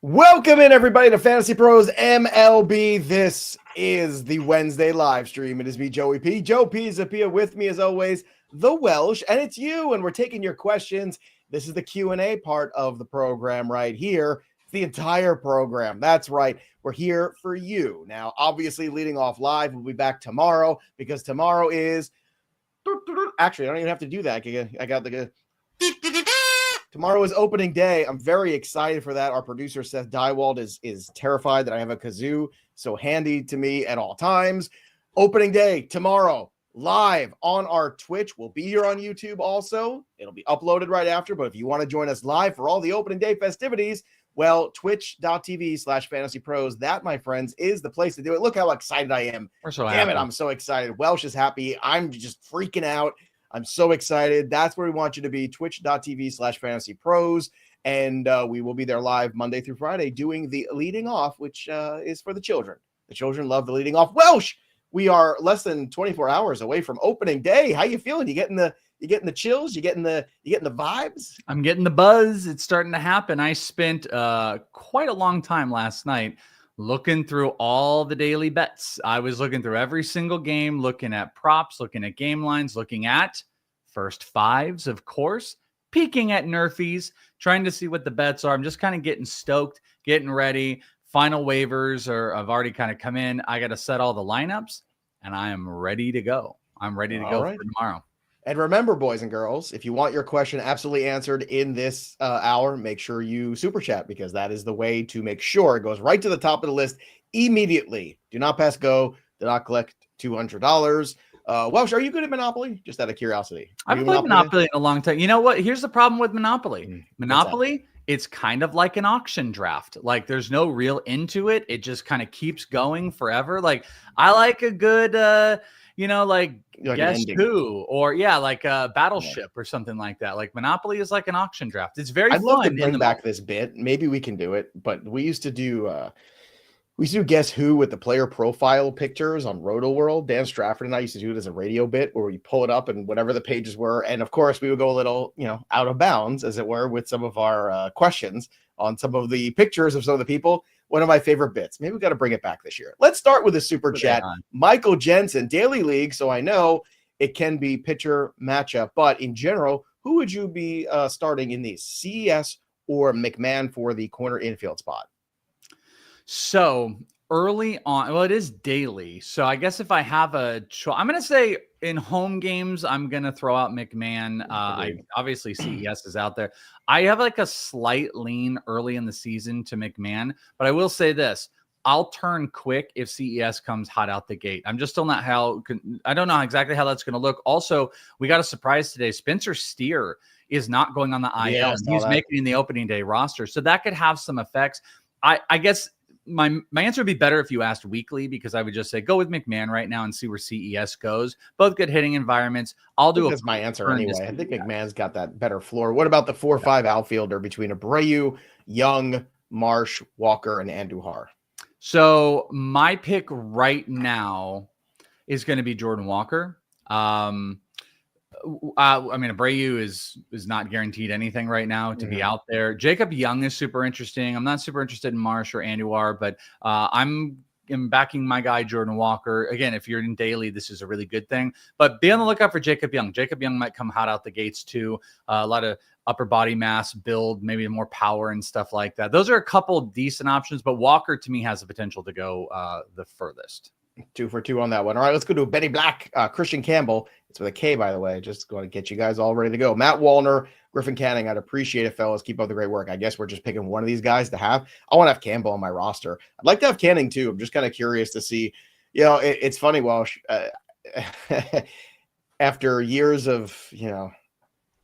Welcome in, everybody, to Fantasy Pros MLB. This is the Wednesday live stream. It is me, Joey P. Joe Pisapia with me, as always, the Welsh, and it's you, and we're taking your questions. This is the Q&A part of the program right here. It's the entire program. That's right. We're here for you. Now, obviously, leading off live, we'll be back tomorrow because tomorrow is... Actually, I don't even have to do that. I got the... Tomorrow is opening day. I'm very excited for that. Our producer, Seth Dywald, is terrified that I have a kazoo so handy to me at all times. Opening day tomorrow, live on our Twitch. We'll be here on YouTube also. It'll be uploaded right after, but if you want to join us live for all the opening day festivities, well, twitch.tv/fantasypros. That, my friends, is the place to do it. Look how excited I am. We're so Damn happy. it, I'm so excited. Welsh is happy. I'm just freaking out. I'm so excited. That's where we want you to be, twitch.tv/fantasypros. And we will be there live Monday through Friday doing the leading off, which is for the children. The children love the leading off. Welsh, we are less than 24 hours away from opening day. How you feeling? You getting the chills? You getting the vibes? I'm getting the buzz. It's starting to happen. I spent quite a long time last night looking through all the daily bets. I was looking through every single game, looking at props, looking at game lines, looking at first fives, of course, peeking at nerfies, trying to see what the bets are. I'm just kind of getting stoked, getting ready. Final waivers have already kind of come in. I got to set all the lineups, and I am ready to go. I'm ready to go for tomorrow. And remember, boys and girls, if you want your question absolutely answered in this hour, make sure you super chat, because that is the way to make sure it goes right to the top of the list immediately. Do not pass go. Do not collect $200. Welsh, are you good at Monopoly? Just out of curiosity. I've played Monopoly in a long time. You know what? Here's the problem with Monopoly. Monopoly, it's kind of like an auction draft. Like, there's no real into it. It just kind of keeps going forever. Like, I like a good... like Guess Who, or like a Battleship or something like that. Like, Monopoly is like an auction draft. It's very fun. I'd love to bring back this bit. Maybe we can do it, but we used to do Guess Who with the player profile pictures on Roto World. Dan Strafford and I used to do it as a radio bit where we pull it up and whatever the pages were. And of course, we would go a little, out of bounds, as it were, with some of our questions on some of the pictures of some of the people. One of my favorite bits. Maybe we got to bring it back this year. Let's start with a super chat. Michael Jensen, Daily League. So I know it can be pitcher matchup, but in general, who would you be starting in these, CES or McMahon for the corner infield spot? So early on, well, it is daily. So I guess if I have a choice, I'm going to say in home games, I'm going to throw out McMahon. Obviously CES is out there. I have like a slight lean early in the season to McMahon, but I will say this. I'll turn quick if CES comes hot out the gate. I'm just still not I don't know exactly how that's going to look. Also, we got a surprise today. Spencer Steer is not going on the IL. Yeah, he's making the opening day roster. So that could have some effects. I guess my answer would be better if you asked weekly, because I would just say go with McMahon right now and see where CES goes. Both good hitting environments. That's my answer anyway. I think McMahon's got that better floor. What about the 4-5 outfielder between Abreu, Young, Marsh, Walker, and Andujar? So my pick right now is going to be Jordan Walker. Abreu is not guaranteed anything right now to be out there. Jacob Young is super interesting. I'm not super interested in Marsh or Andujar, but I'm backing my guy Jordan Walker. Again, if you're in daily, this is a really good thing. But be on the lookout for Jacob Young. Jacob Young might come hot out the gates too. A lot of upper body mass build, maybe more power and stuff like that. Those are a couple decent options, but Walker to me has the potential to go the furthest. 2 for 2 on that one. All right, let's go to Benny Black. Kristian Campbell. It's with a K, by the way. Just going to get you guys all ready to go. Matt Wallner, Griffin Canning. I'd appreciate it, fellas. Keep up the great work. I guess we're just picking one of these guys to have. I want to have Campbell on my roster. I'd like to have Canning too. I'm just kind of curious to see. It's funny, Welsh. After years of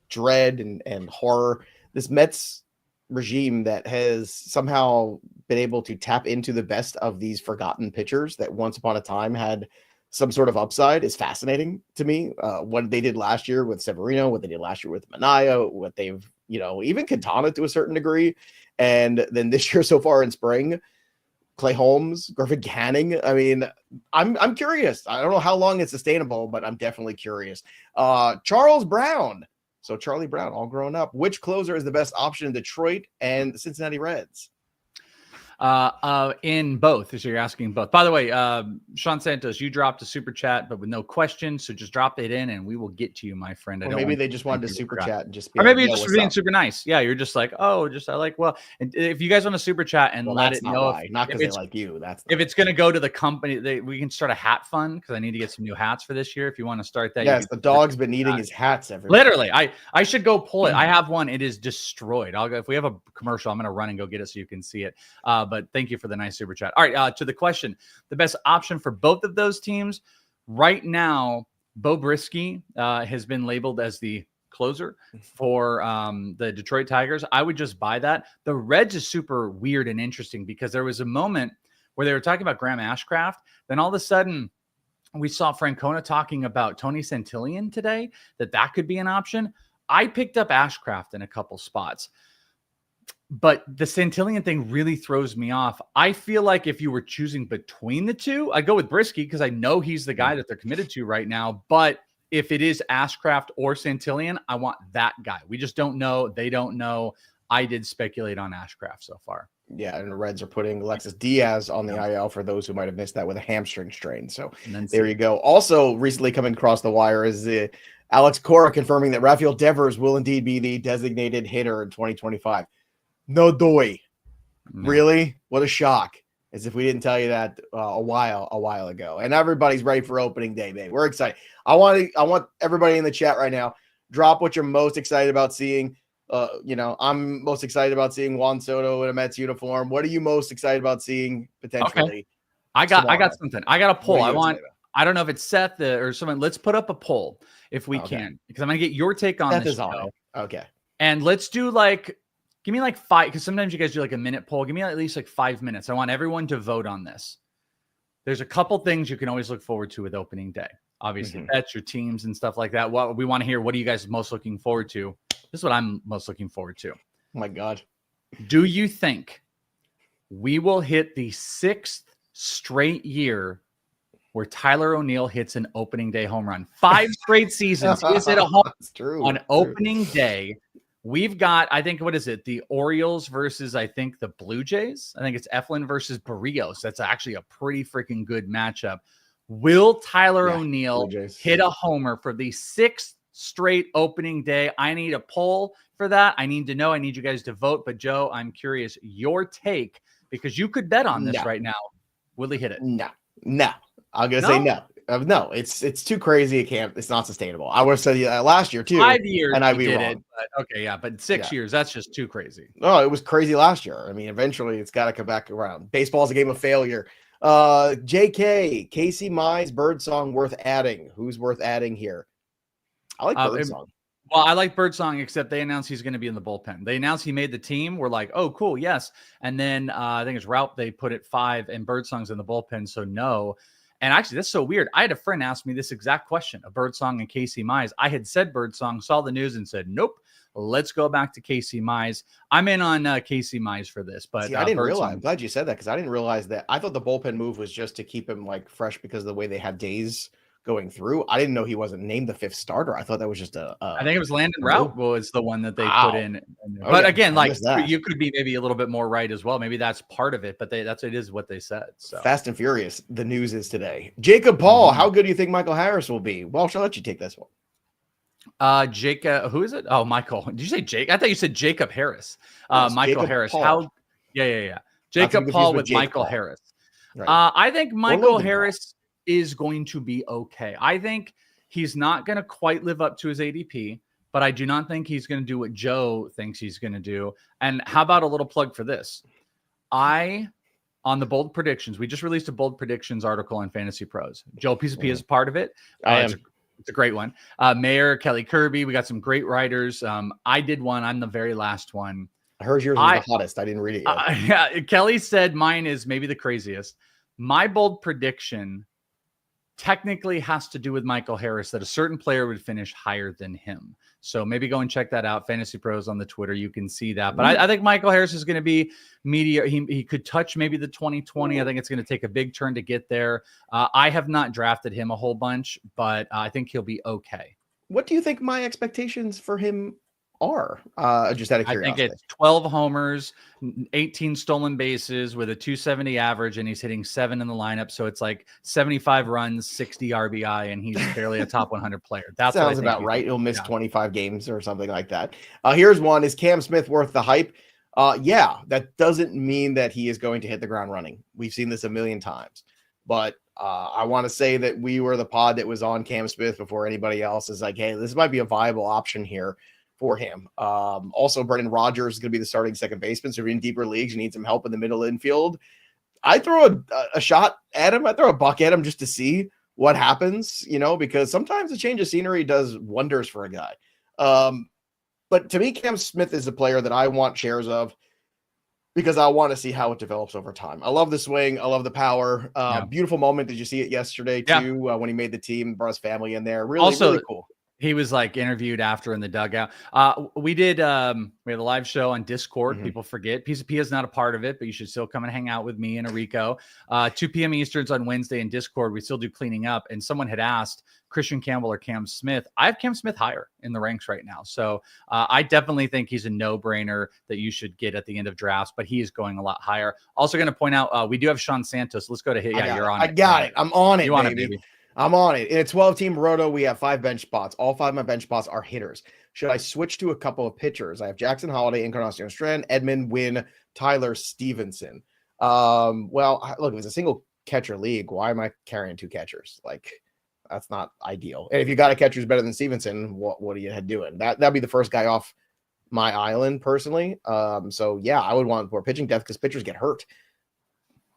dread and horror, this Mets regime that has somehow been able to tap into the best of these forgotten pitchers that once upon a time had some sort of upside is fascinating to me. What they did last year with Severino, what they did last year with Mania, what they've, even Quintana to a certain degree. And then this year so far in spring, Clay Holmes, Griffin Canning. I mean, I'm curious. I don't know how long it's sustainable, but I'm definitely curious. Charles Brown. So Charlie Brown, all grown up. Which closer is the best option in Detroit and the Cincinnati Reds? In both. So you're asking both. By the way, Sean Santos, you dropped a super chat, but with no questions. So just drop it in and we will get to you, my friend. Or maybe they just wanted to super chat and just be or maybe like, you're just being super nice. Yeah, you're just like, oh, just I like, well, and if you guys want to super chat and let it know not because they like you. That's if it's going to go to the company, we can start a hat fund because I need to get some new hats for this year. If you want to start that, yes, the dog's been eating his hats every literally. I should go pull it. I have one. It is destroyed. I'll go if we have a commercial. I'm going to run and go get it so you can see it. But thank you for the nice super chat. All right, to the question, the best option for both of those teams right now, Bo Brisky has been labeled as the closer for the Detroit Tigers. I would just buy that. The Reds is super weird and interesting because there was a moment where they were talking about Graham Ashcraft. Then all of a sudden we saw Francona talking about Tony Santillan today, that could be an option. I picked up Ashcraft in a couple spots, but the Santillan thing really throws me off. I feel like if you were choosing between the two, I'd go with Brisky because I know he's the guy that they're committed to right now. But if it is Ashcraft or Santillan, I want that guy. We just don't know. They don't know. I did speculate on Ashcraft so far. Yeah, and the Reds are putting Alexis Diaz on the IL for those who might have missed that with a hamstring strain. So there you go. Also, recently coming across the wire is Alex Cora confirming that Rafael Devers will indeed be the designated hitter in 2025. No doy. No. Really? What a shock. As if we didn't tell you that a while ago. And everybody's ready for opening day, babe. We're excited. I want everybody in the chat right now, drop what you're most excited about seeing. I'm most excited about seeing Juan Soto in a Mets uniform. What are you most excited about seeing potentially? Okay. I got something. I got a poll. I don't know if it's Seth or someone. Let's put up a poll if we can, because I'm going to get your take on this. Okay. And let's do give me 5, because sometimes you guys do a minute poll. Give me at least 5 minutes. I want everyone to vote on this. There's a couple things you can always look forward to with opening day. Obviously, bets, your teams and stuff like that. What we want to hear, what are you guys most looking forward to? This is what I'm most looking forward to. Oh my God. Do you think we will hit the 6th straight year where Tyler O'Neill hits an opening day home run? 5 straight seasons. Is it a home run on opening day? We've got, I think, what is it? The Orioles versus, I think, the Blue Jays. I think it's Eflin versus Barrios. That's actually a pretty freaking good matchup. Will Tyler O'Neill hit a homer for the 6th straight opening day? I need a poll for that. I need to know. I need you guys to vote. But Joe, I'm curious your take, because you could bet on this right now. Will he hit it? No. I'm gonna say no. No, it's too crazy. It's not sustainable. I would have said last year too. 5 years, and I'd be did wrong. It, but okay, yeah, but 6 years, that's just too crazy. No, it was crazy last year. I mean, eventually it's got to come back around. Baseball's a game of failure. JK, Casey Mize, Birdsong worth adding. Who's worth adding here? I like Birdsong. Well, I like Birdsong, except they announced he's going to be in the bullpen. They announced he made the team. We're like, oh, cool, yes. And then I think it's Trout. They put it 5, and Birdsong's in the bullpen, so no. And actually, that's so weird. I had a friend ask me this exact question of Birdsong and Casey Mize. I had said Birdsong, saw the news, and said, nope, let's go back to Casey Mize. I'm in on Casey Mize for this. But I didn't realize. I'm glad you said that, because I didn't realize that. I thought the bullpen move was just to keep him fresh because of the way they had days going through. I didn't know he wasn't named the 5th starter. I thought that was just I think it was Landon Trout was the one that they put in. But again, you could be maybe a little bit more right as well. Maybe that's part of it, but it is what they said. So Fast and Furious, the news is today. Jacob Paul, how good do you think Michael Harris will be? Well, I'll let you take this one. Jacob, who is it? Oh, Michael. Did you say Jake? I thought you said Jacob Harris. Michael Jacob Harris. Paul. Yeah. Jacob Paul with Michael Paul. Harris. Right. I think Michael Harris is going to be okay. I think he's not going to quite live up to his ADP, but I do not think he's going to do what Joe thinks he's going to do. And how about a little plug for this? On the bold predictions, we just released a bold predictions article on Fantasy Pros. Joe Pisapia is part of it. It's a great one. Mayor, Kelly Kirby, we got some great writers. I did one. I'm the very last one. I heard yours was the hottest. I didn't read it yet. Yeah, Kelly said mine is maybe the craziest. My bold prediction technically has to do with Michael Harris, that a certain player would finish higher than him. So maybe go and check that out. Fantasy Pros on the Twitter. You can see that. But I think Michael Harris is going to be media. He could touch maybe the 2020. I think it's going to take a big turn to get there. I have not drafted him a whole bunch, but I think he'll be okay. What do you think my expectations for him are? Just out of I think curiosity. it's 12 homers, 18 stolen bases with a 270 average, and he's hitting 7 in the lineup. So it's like 75 runs, 60 RBI, and he's barely a top 100 player. That's what I Sounds think about right. He'll miss yeah. 25 games or something like that. Here's one. Is Cam Smith worth the hype? Yeah, that doesn't mean that he is going to hit the ground running. We've seen this a million times. But I want to say that we were the pod that was on Cam Smith before anybody else is like, hey, this might be a viable option here for him. Also, Brendan Rodgers is going to be the starting second baseman. So if you're in deeper leagues, you need some help in the middle infield. I throw a shot at him. I throw a buck at him just to see what happens, because sometimes a change of scenery does wonders for a guy. But to me, Cam Smith is a player that I want shares of because I want to see how it develops over time. I love the swing. I love the power. Beautiful moment. Did you see it yesterday too? When he made the team, brought his family in there. Really cool. He was like interviewed after in the dugout. We had a live show on Discord. People forget Pisapia is not a part of it, but you should still come and hang out with me and Enrico. 2 p.m. Easterns on Wednesday in Discord. We still do cleaning up. And someone had asked Kristian Campbell or Cam Smith. I have Cam Smith higher in the ranks right now. So I definitely think he's a no-brainer that you should get at the end of drafts, but he is going a lot higher. Also going to point out, we do have Sean Santos. Let's go to him. Yeah, you're on it. I got it. I'm on it, you want it, baby. I'm on it. In a 12-team roto, we have 5 bench spots. All 5 of my bench spots are hitters. Should I switch to a couple of pitchers? I have Jackson Holiday, Encarnacion Strand, Edmund, Winn, Tyler Stevenson. Well, look, it was a single catcher league. Why am I carrying 2 catchers? Like, that's not ideal. And if you got a catcher who's better than Stevenson, what are you doing? That'd be the first guy off my island, personally. So yeah, I would want more pitching depth because pitchers get hurt.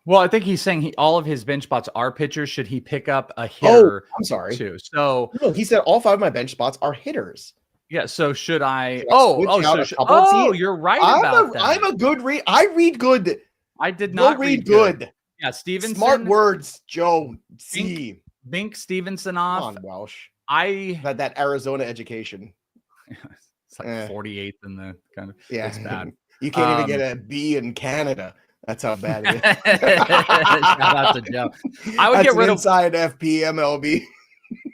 Well, I think he's saying all of his bench spots are pitchers. Should he pick up a hitter? I'm sorry. Too? So no, he said all 5 of my bench spots are hitters. Yeah. So should I? You're right about that. I'm a good read. I read good. I did not read good. Yeah, Stevenson. Smart words, Joe. Bink Stevenson off. Come on, Welsh. I had that Arizona education. It's like 48th in the kind of. Yeah, it's bad. You can't even get a B in Canada. That's how bad it is. Shout out to Joe. I would get rid of inside FP MLB.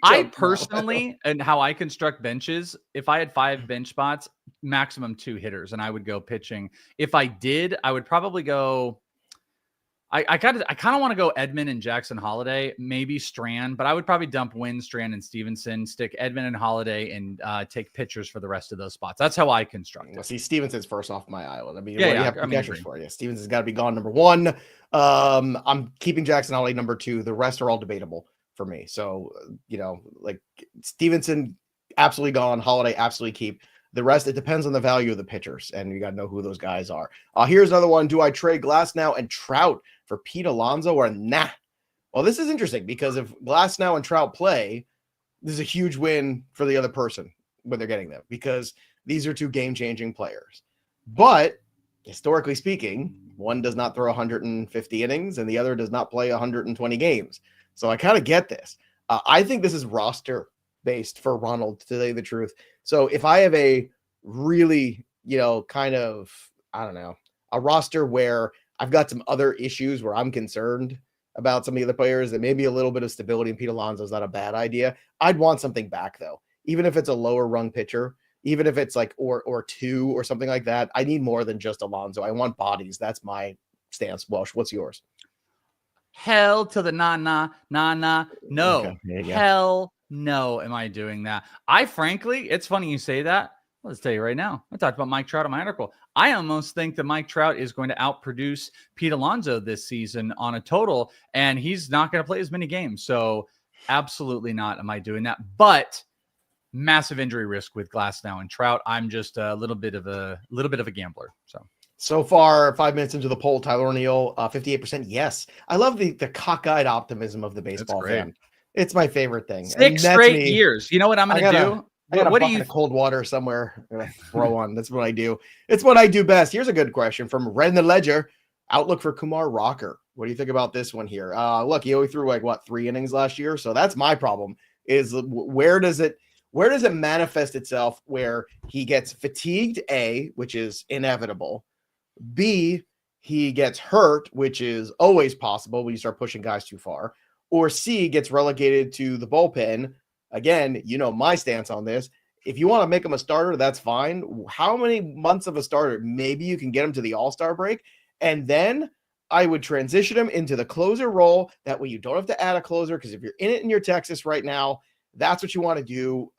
I personally, and how I construct benches, if I had 5 bench spots, maximum 2 hitters, and I would go pitching. If I did, I would probably go. I kind of want to go Edmund and Jackson Holiday, maybe Strand, but I would probably dump Winn, Strand, and Stevenson, stick Edmund and Holiday, and take pitchers for the rest of those spots. That's how I construct it. Well, see, Stevenson's first off my island. I mean, you have catchers for you. Stevenson's got to be gone number 1. I'm keeping Jackson Holiday number 2. The rest are all debatable for me. So, like Stevenson, absolutely gone. Holiday, absolutely keep. The rest, it depends on the value of the pitchers, and you got to know who those guys are. Here's another one. Do I trade Glasnow and Trout for Pete Alonso or nah? Well, this is interesting because if Glasnow and Trout play, this is a huge win for the other person when they're getting them because these are 2 game-changing players. But historically speaking, one does not throw 150 innings and the other does not play 120 games. So I kind of get this. I think this is roster-based for Ronald, to tell you the truth. So if I have a really, kind of, I don't know, a roster where I've got some other issues where I'm concerned about some of the other players, that maybe a little bit of stability in Pete Alonso is not a bad idea. I'd want something back though, even if it's a lower rung pitcher, even if it's like or 2 or something like that. I need more than just Alonso. I want bodies. That's my stance. Welsh, what's yours? Hell to the no. Okay, hell no. Am I doing that? Frankly, it's funny you say that. Let's tell you right now. I talked about Mike Trout in my article. I almost think that Mike Trout is going to outproduce Pete Alonso this season on a total, and he's not going to play as many games. So absolutely not am I doing that. But massive injury risk with Glasnow and Trout. I'm just a little bit of a gambler. So far, 5 minutes into the poll, Tyler O'Neill, 58% yes. I love the cockeyed optimism of the baseball fan. It's my favorite thing. 6 straight years. You know what I'm going to do? I got a bucket of cold water somewhere. I'm gonna throw on. That's what I do. It's what I do best. Here's a good question from Red in the Ledger. Outlook for Kumar Rocker. What do you think about this one here? Look, he only threw 3 innings last year. So that's my problem is where does it manifest itself where he gets fatigued, A, which is inevitable. B, he gets hurt, which is always possible when you start pushing guys too far. Or C, gets relegated to the bullpen. Again, my stance on this. if you want to make him a starter, that's fine. How many months of a starter? Maybe you can get him to the All-Star break, and then I would transition him into the closer role. That way you don't have to add a closer, because if you're in it in your Texas right now, that's what you want to do.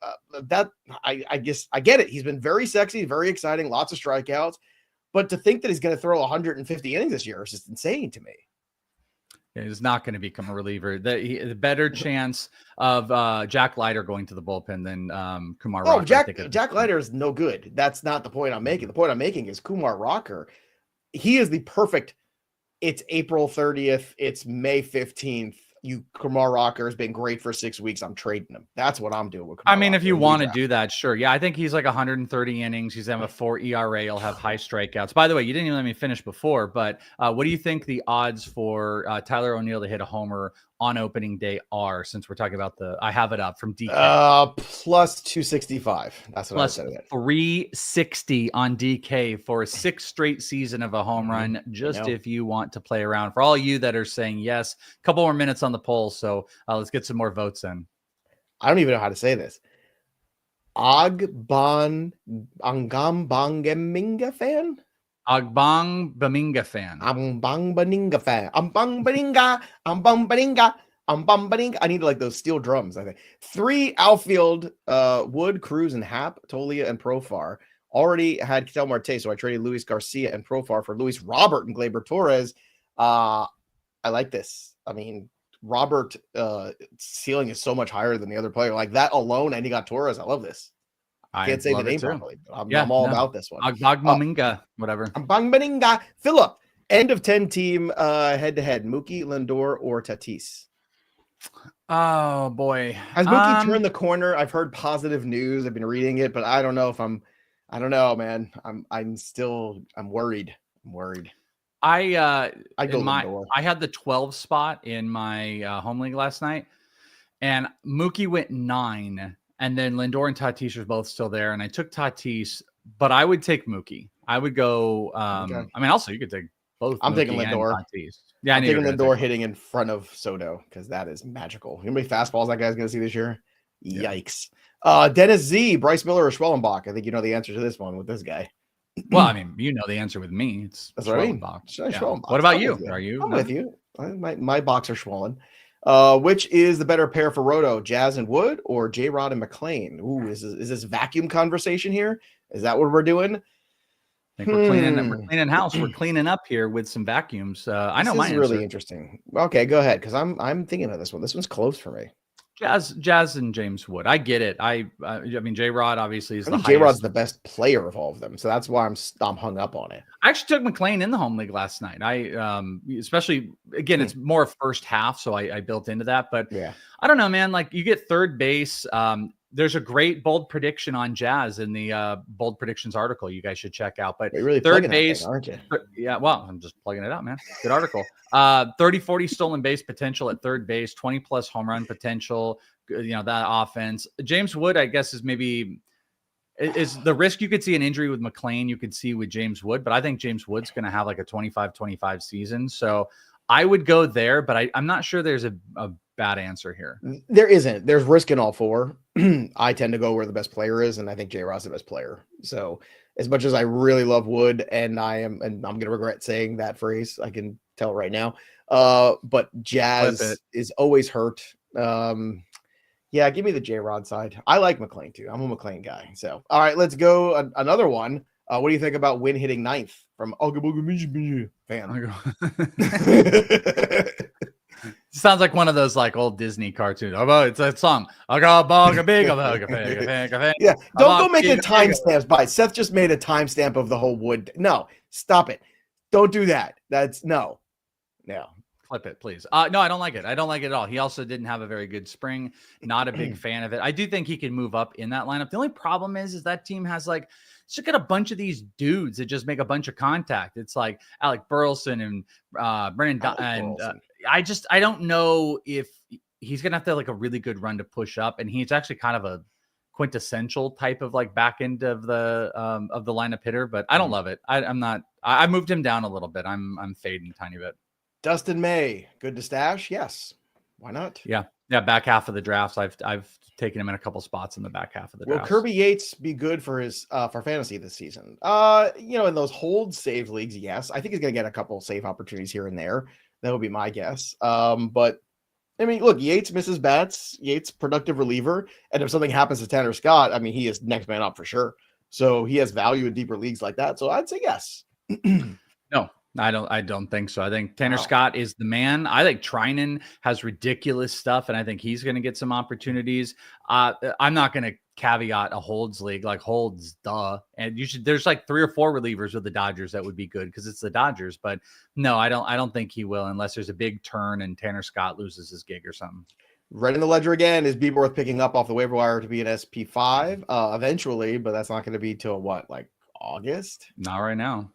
I guess I get it. He's been very sexy, very exciting, lots of strikeouts. But to think that he's going to throw 150 innings this year is just insane to me. He's not going to become a reliever. The better chance of Jack Leiter going to the bullpen than Kumar Rocker. Jack Leiter is no good. That's not the point I'm making. The point I'm making is Kumar Rocker. He is the perfect. It's April 30th. It's May 15th. Kumar Rocker has been great for 6 weeks. I'm trading him. That's what I'm doing with Kumar Rocker. If you want to do that, sure. Yeah, I think he's like 130 innings. He's going to have a 4 ERA. He'll have high strikeouts. By the way, you didn't even let me finish before, but what do you think the odds for Tyler O'Neill to hit a homer on opening day are, since we're talking about I have it up from DK. Plus 265. That's what I said. 360 on DK for a 6th straight season of a home run. If you want to play around, for all you that are saying yes, a couple more minutes on the poll. So let's get some more votes in. I don't even know how to say this. Angam Bangaminga fan? Agbang Baminga fan. Ambang Baninga fan. Ambang Baninga. Ambang Baninga. Ambang Baninga. I need like those steel drums, I think. 3 outfield, Wood, Cruz, and Happ, Tolia, and Profar. Already had Ketel Marte, so I traded Luis Garcia and Profar for Luis Robert and Gleyber Torres. I like this. I mean, Robert ceiling is so much higher than the other player. Like that alone, and he got Torres. I love this. I can't say the name properly, but I'm all about this one. Agbaminga, whatever. Agbaminga. Philip, end of 10 team head-to-head. Mookie, Lindor, or Tatis? Oh, boy. Has Mookie turned the corner? I've heard positive news. I've been reading it, but I don't know if I don't know, man. I'm worried. I'm worried. I had the 12 spot in my home league last night, and Mookie went 9. And then Lindor and Tatis are both still there. And I took Tatis, but I would take Mookie. I would go. Also, you could take both. I'm Mookie taking Lindor. Tatis. Yeah, I'm taking Lindor hitting in front of Soto, because that is magical. You know how many fastballs that guy's going to see this year? Yikes. Dennis Z, Bryce Miller, or Schwellenbach? I think you know the answer to this one with this guy. Well, you know the answer with me. That's what I mean. Schwellenbach. What about you? Are you? I'm with you. My box are swollen. Which is the better pair for Roto, Jazz and Wood, or J-Rod and McLean? Ooh, is this vacuum conversation here? Is that what we're doing? I think we're cleaning house. We're cleaning up here with some vacuums. I know mine is really interesting. Okay, go ahead, because I'm thinking of this one. This one's close for me. Jazz and James Wood. I get it. I mean, J-Rod obviously is the highest. J-Rod's the best player of all of them, so that's why I'm hung up on it. I actually took McLean in the home league last night. Especially again, it's more first half, so I built into that. But yeah, I don't know, man. Like you get third base. There's a great bold prediction on Jazz in the bold predictions article you guys should check out. But really third base, aren't you? Yeah, well, I'm just plugging it out, man. Good article. 30-40 stolen base potential at third base, 20+ home run potential. You know, that offense. James Wood, I guess, is the risk you could see an injury with McLean, you could see with James Wood. But I think James Wood's going to have like a 25-25 season. So I would go there, but I'm not sure there's a bad answer here. There isn't. There's risk in all 4. I tend to go where the best player is, and I think J-Rod's the best player. So as much as I really love Wood, and I'm going to regret saying that phrase, I can tell right now. But Jazz is always hurt. Yeah, give me the J-Rod side. I like McLean too. I'm a McLean guy. So, all right, let's go. Another one. What do you think about Winn hitting 9th from fan? Sounds like one of those like old Disney cartoons. It's a song. Yeah, don't go making timestamps by Seth. Just made a timestamp of the whole Wood. No, stop it. Don't do that. That's no. Clip it, please. No, I don't like it. I don't like it at all. He also didn't have a very good spring. Not a big fan of it. I do think he can move up in that lineup. The only problem is that team has like, just got a bunch of these dudes that just make a bunch of contact. It's like Alec Burleson and Brennan. I don't know if he's going to have to have like a really good run to push up. And he's actually kind of a quintessential type of like back end of the lineup hitter, but I don't love it. I moved him down a little bit. I'm fading a tiny bit. Dustin May, good to stash? Yes. Why not? Yeah. Yeah, back half of the drafts. I've taken him in a couple spots in the back half of the draft. Will Kirby Yates be good for his for fantasy this season? In those hold save leagues, yes. I think he's gonna get a couple save opportunities here and there. That would be my guess. But I mean, look, Yates misses bats. Yates productive reliever, and if something happens to Tanner Scott, I mean, he is next man up for sure. So he has value in deeper leagues like that. So I'd say yes. No, I don't think so. I think Tanner Scott is the man. I think Trinan has ridiculous stuff, and I think he's going to get some opportunities. I'm not going to caveat a holds league like holds, duh. And there's like 3 or 4 relievers with the Dodgers that would be good because it's the Dodgers. But no, I don't think he will unless there's a big turn and Tanner Scott loses his gig or something. Right in the ledger again is Bieber worth picking up off the waiver wire to be an SP5 eventually, but that's not going to be till what, like August? Not right now.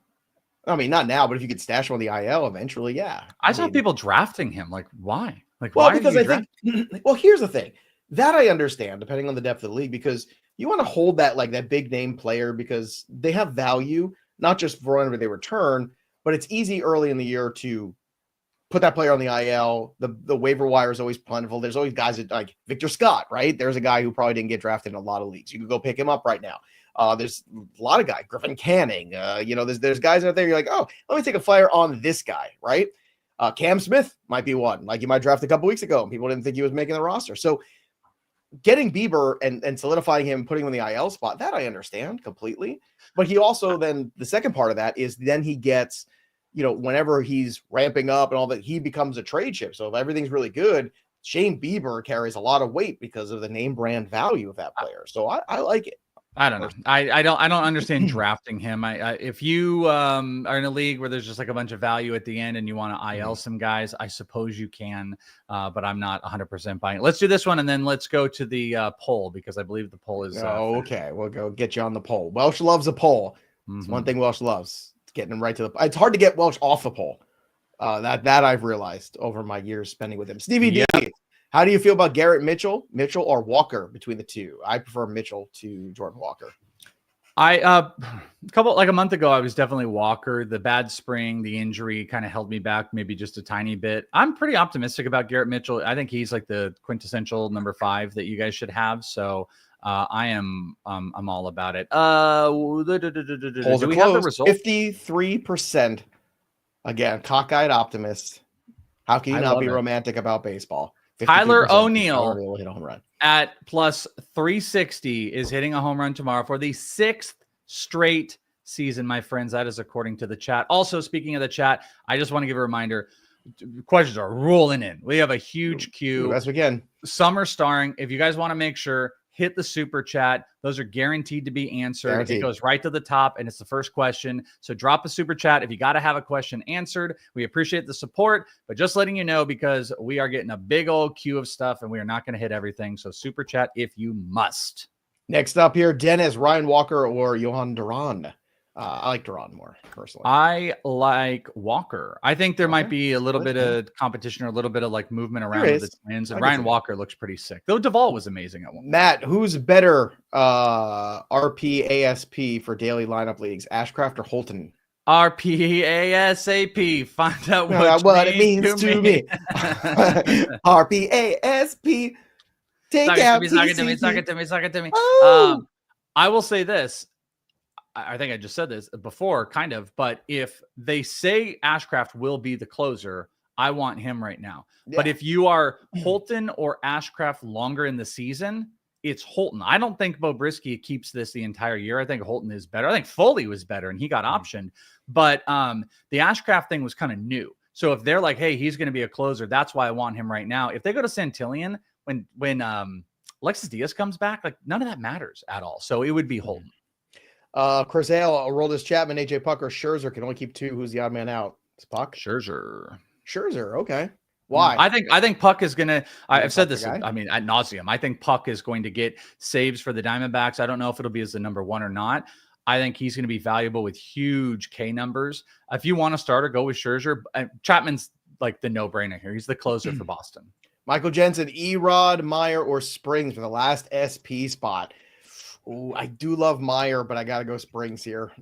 I mean, not now, but if you could stash him on the IL eventually, yeah. I saw people drafting him. Like, why? Like, well, why? Because I think, well, here's the thing that I understand, depending on the depth of the league, because you want to hold that like that big name player because they have value, not just for whenever they return, but it's easy early in the year to put that player on the IL. The waiver wire is always plentiful. There's always guys that, like Victor Scott, right? There's a guy who probably didn't get drafted in a lot of leagues. You can go pick him up right now. There's a lot of guys, Griffin Canning. There's guys out there. You're like, oh, let me take a flyer on this guy, right? Cam Smith might be one. Like you might draft a couple weeks ago, and people didn't think he was making the roster. So getting Bieber and solidifying him, putting him in the IL spot, that I understand completely. But he also then the second part of that is then he gets, whenever he's ramping up and all that, he becomes a trade chip. So if everything's really good, Shane Bieber carries a lot of weight because of the name brand value of that player. So I like it. I don't know. I don't understand drafting him. If you are in a league where there's just like a bunch of value at the end and you want to IL some guys, I suppose you can, but I'm not 100% buying it. Let's do this one and then let's go to the poll because I believe the poll is. Okay, we'll go get you on the poll. Welsh loves a poll. It's one thing Welsh loves. It's getting him right to the. It's hard to get Welsh off the poll. That I've realized over my years spending with him. Stevie D. How do you feel about Garrett Mitchell or Walker between the two? I prefer Mitchell to Jordan Walker. A month ago, I was definitely Walker. The bad spring, the injury kind of held me back maybe just a tiny bit. I'm pretty optimistic about Garrett Mitchell. I think he's like the quintessential number 5 that you guys should have. So I'm all about it. Do we have the result? 53%. Again, cockeyed optimist. How can you not be romantic about baseball? Tyler O'Neill hit a home run at plus 360 is hitting a home run tomorrow for the 6th straight season, my friends. That is according to the chat. Also, speaking of the chat, I just want to give a reminder. Questions are rolling in. We have a huge queue. Yes, we can. Summer starring. If you guys want to make sure, hit the super chat. Those are guaranteed to be answered. Guaranteed. It goes right to the top, and it's the first question. So drop a super chat if you got to have a question answered. We appreciate the support, but just letting you know because we are getting a big old queue of stuff, and we are not going to hit everything. So super chat if you must. Next up here, Dennis, Ryan Walker, or Johan Duran. I like Duran more personally. I like Walker. I think there might be a little bit of competition or a little bit of like movement around with the Twins. And Ryan Walker looks pretty sick. Though Duvall was amazing at one. Matt, who's better RP ASP for daily lineup leagues, Ashcraft or Holton? RP ASAP. Find out what it means to me. RP ASP. Take out. Suck it to me. Oh. I will say this. I think I just said this before, kind of, but if they say Ashcraft will be the closer, I want him right now. Yeah. But if you are Holton or Ashcraft longer in the season, it's Holton. I don't think Bo Brisky keeps this the entire year. I think Holton is better. I think Foley was better and he got optioned, but the Ashcraft thing was kind of new. So if they're like, hey, he's going to be a closer, that's why I want him right now. If they go to Santillan, when Alexis Diaz comes back, like none of that matters at all. So it would be Holton. Chris Hale, Aroldis Chapman, AJ Puck, or Scherzer can only keep 2. Who's the odd man out? It's Puck. Scherzer. Okay. Why? I think Puck is gonna. I've said this. I mean, ad nauseum. I think Puck is going to get saves for the Diamondbacks. I don't know if it'll be as the number 1 or not. I think he's going to be valuable with huge K numbers. If you want to start or go with Scherzer, Chapman's like the no-brainer here. He's the closer for Boston. Michael Jensen, Erod, Meyer, or Springs for the last SP spot. Ooh, I do love Meyer, but I got to go Springs here.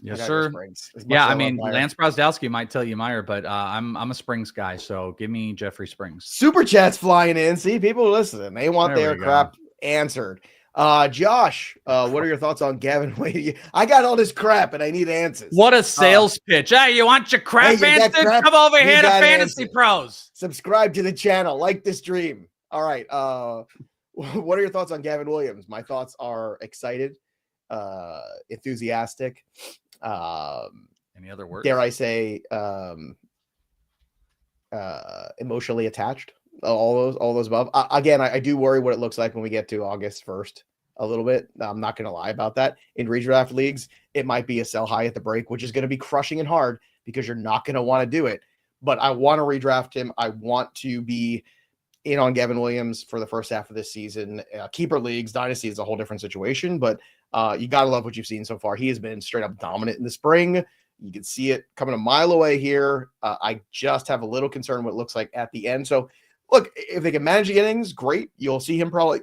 Yes, I got sir. Springs. Yeah, I mean, Lance Brosdowski might tell you Meyer, but I'm a Springs guy, so give me Jeffrey Springs. Super chats flying in. See, people are listening. They want There their we go. crap answered. Josh, what are your thoughts on Gavin Williams? I got all this crap and I need answers. What a sales pitch. Hey, you want your crap answered? Crap? Come over You here to got Fantasy Pros. Subscribe to the channel. Like this stream. All right. What are your thoughts on Gavin Williams? My thoughts are excited, enthusiastic. Any other words? Dare I say, emotionally attached. All those above. Again, I do worry what it looks like when we get to August 1st a little bit. I'm not going to lie about that. In redraft leagues, it might be a sell high at the break, which is going to be crushing and hard because you're not going to want to do it. But I want to redraft him. I want to be in on Gavin Williams for the first half of this season. Keeper leagues, dynasty is a whole different situation, but you got to love what you've seen so far. He has been straight up dominant in the spring. You can see it coming a mile away here. I just have a little concern what it looks like at the end. So look, if they can manage the innings, great. You'll see him probably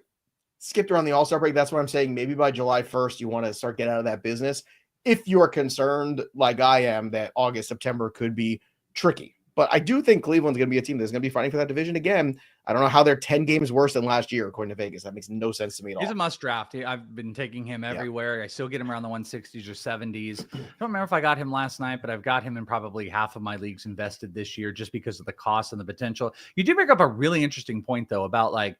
skipped around the All-Star break. That's what I'm saying. Maybe by July 1st, you want to start getting out of that business. If you're concerned, like I am, that August, September could be tricky. But I do think Cleveland's going to be a team that's going to be fighting for that division again. I don't know how they're 10 games worse than last year, according to Vegas. That makes no sense to me at all. He's a must draft. I've been taking him everywhere. Yeah. I still get him around the 160s or 70s. I don't remember if I got him last night, but I've got him in probably half of my leagues invested this year just because of the cost and the potential. You do bring up a really interesting point, though, about like,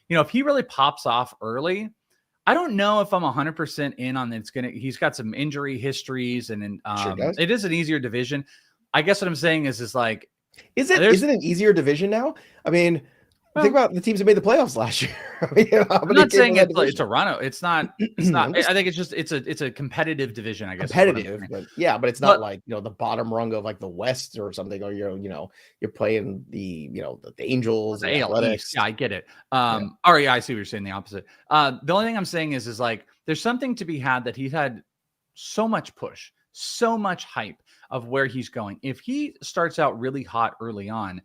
you know, if he really pops off early, I don't know if I'm 100% in on it's going to, he's got some injury histories and it is an easier division. I guess what I'm saying is like, is it an easier division now? I mean, think about the teams that made the playoffs last year. I mean, I'm not saying it's a run. It's not. I think it's just it's a competitive division. I guess competitive, but it's not like the bottom rung of like the West or something. Or you're playing the the Angels, the Athletics. Yeah, I get it. All right, I see what you're saying. The opposite. The only thing I'm saying is like there's something to be had that he's had so much push, so much hype of where he's going. If he starts out really hot early on,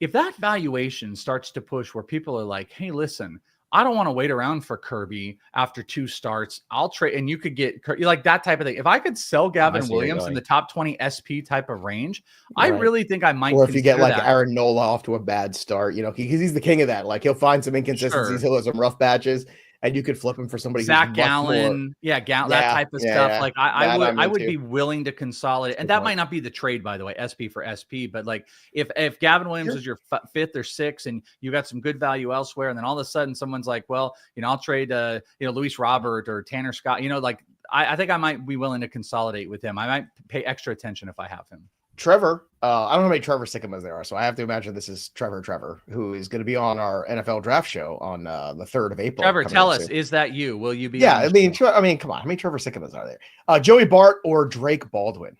if that valuation starts to push where people are like, hey, listen, I don't want to wait around for Kirby after 2 starts. I'll trade, and you could get like that type of thing. If I could sell Gavin Williams in the top 20 SP type of range, I really think I might. Or if you get like Aaron Nola off to a bad start, because he's the king of that. Like he'll find some inconsistencies, he'll have some rough patches. And you could flip him for somebody Zach Gallen, that type of stuff. Yeah. Like I would be willing to consolidate, and that might not be the trade, by the way, SP for SP. But like if Gavin Williams is your 5th or 6th, and you got some good value elsewhere, and then all of a sudden someone's like, well, I'll trade Luis Robert or Tanner Scott. Like I think I might be willing to consolidate with him. I might pay extra attention if I have him. Trevor, I don't know how many Trevor Sycamas there are, so I have to imagine this is Trevor, who is going to be on our NFL draft show on the 3rd of April. Trevor, tell us, is that you? Will you be? Yeah, I mean, come on, how many Trevor Sycamas are there? Joey Bart or Drake Baldwin?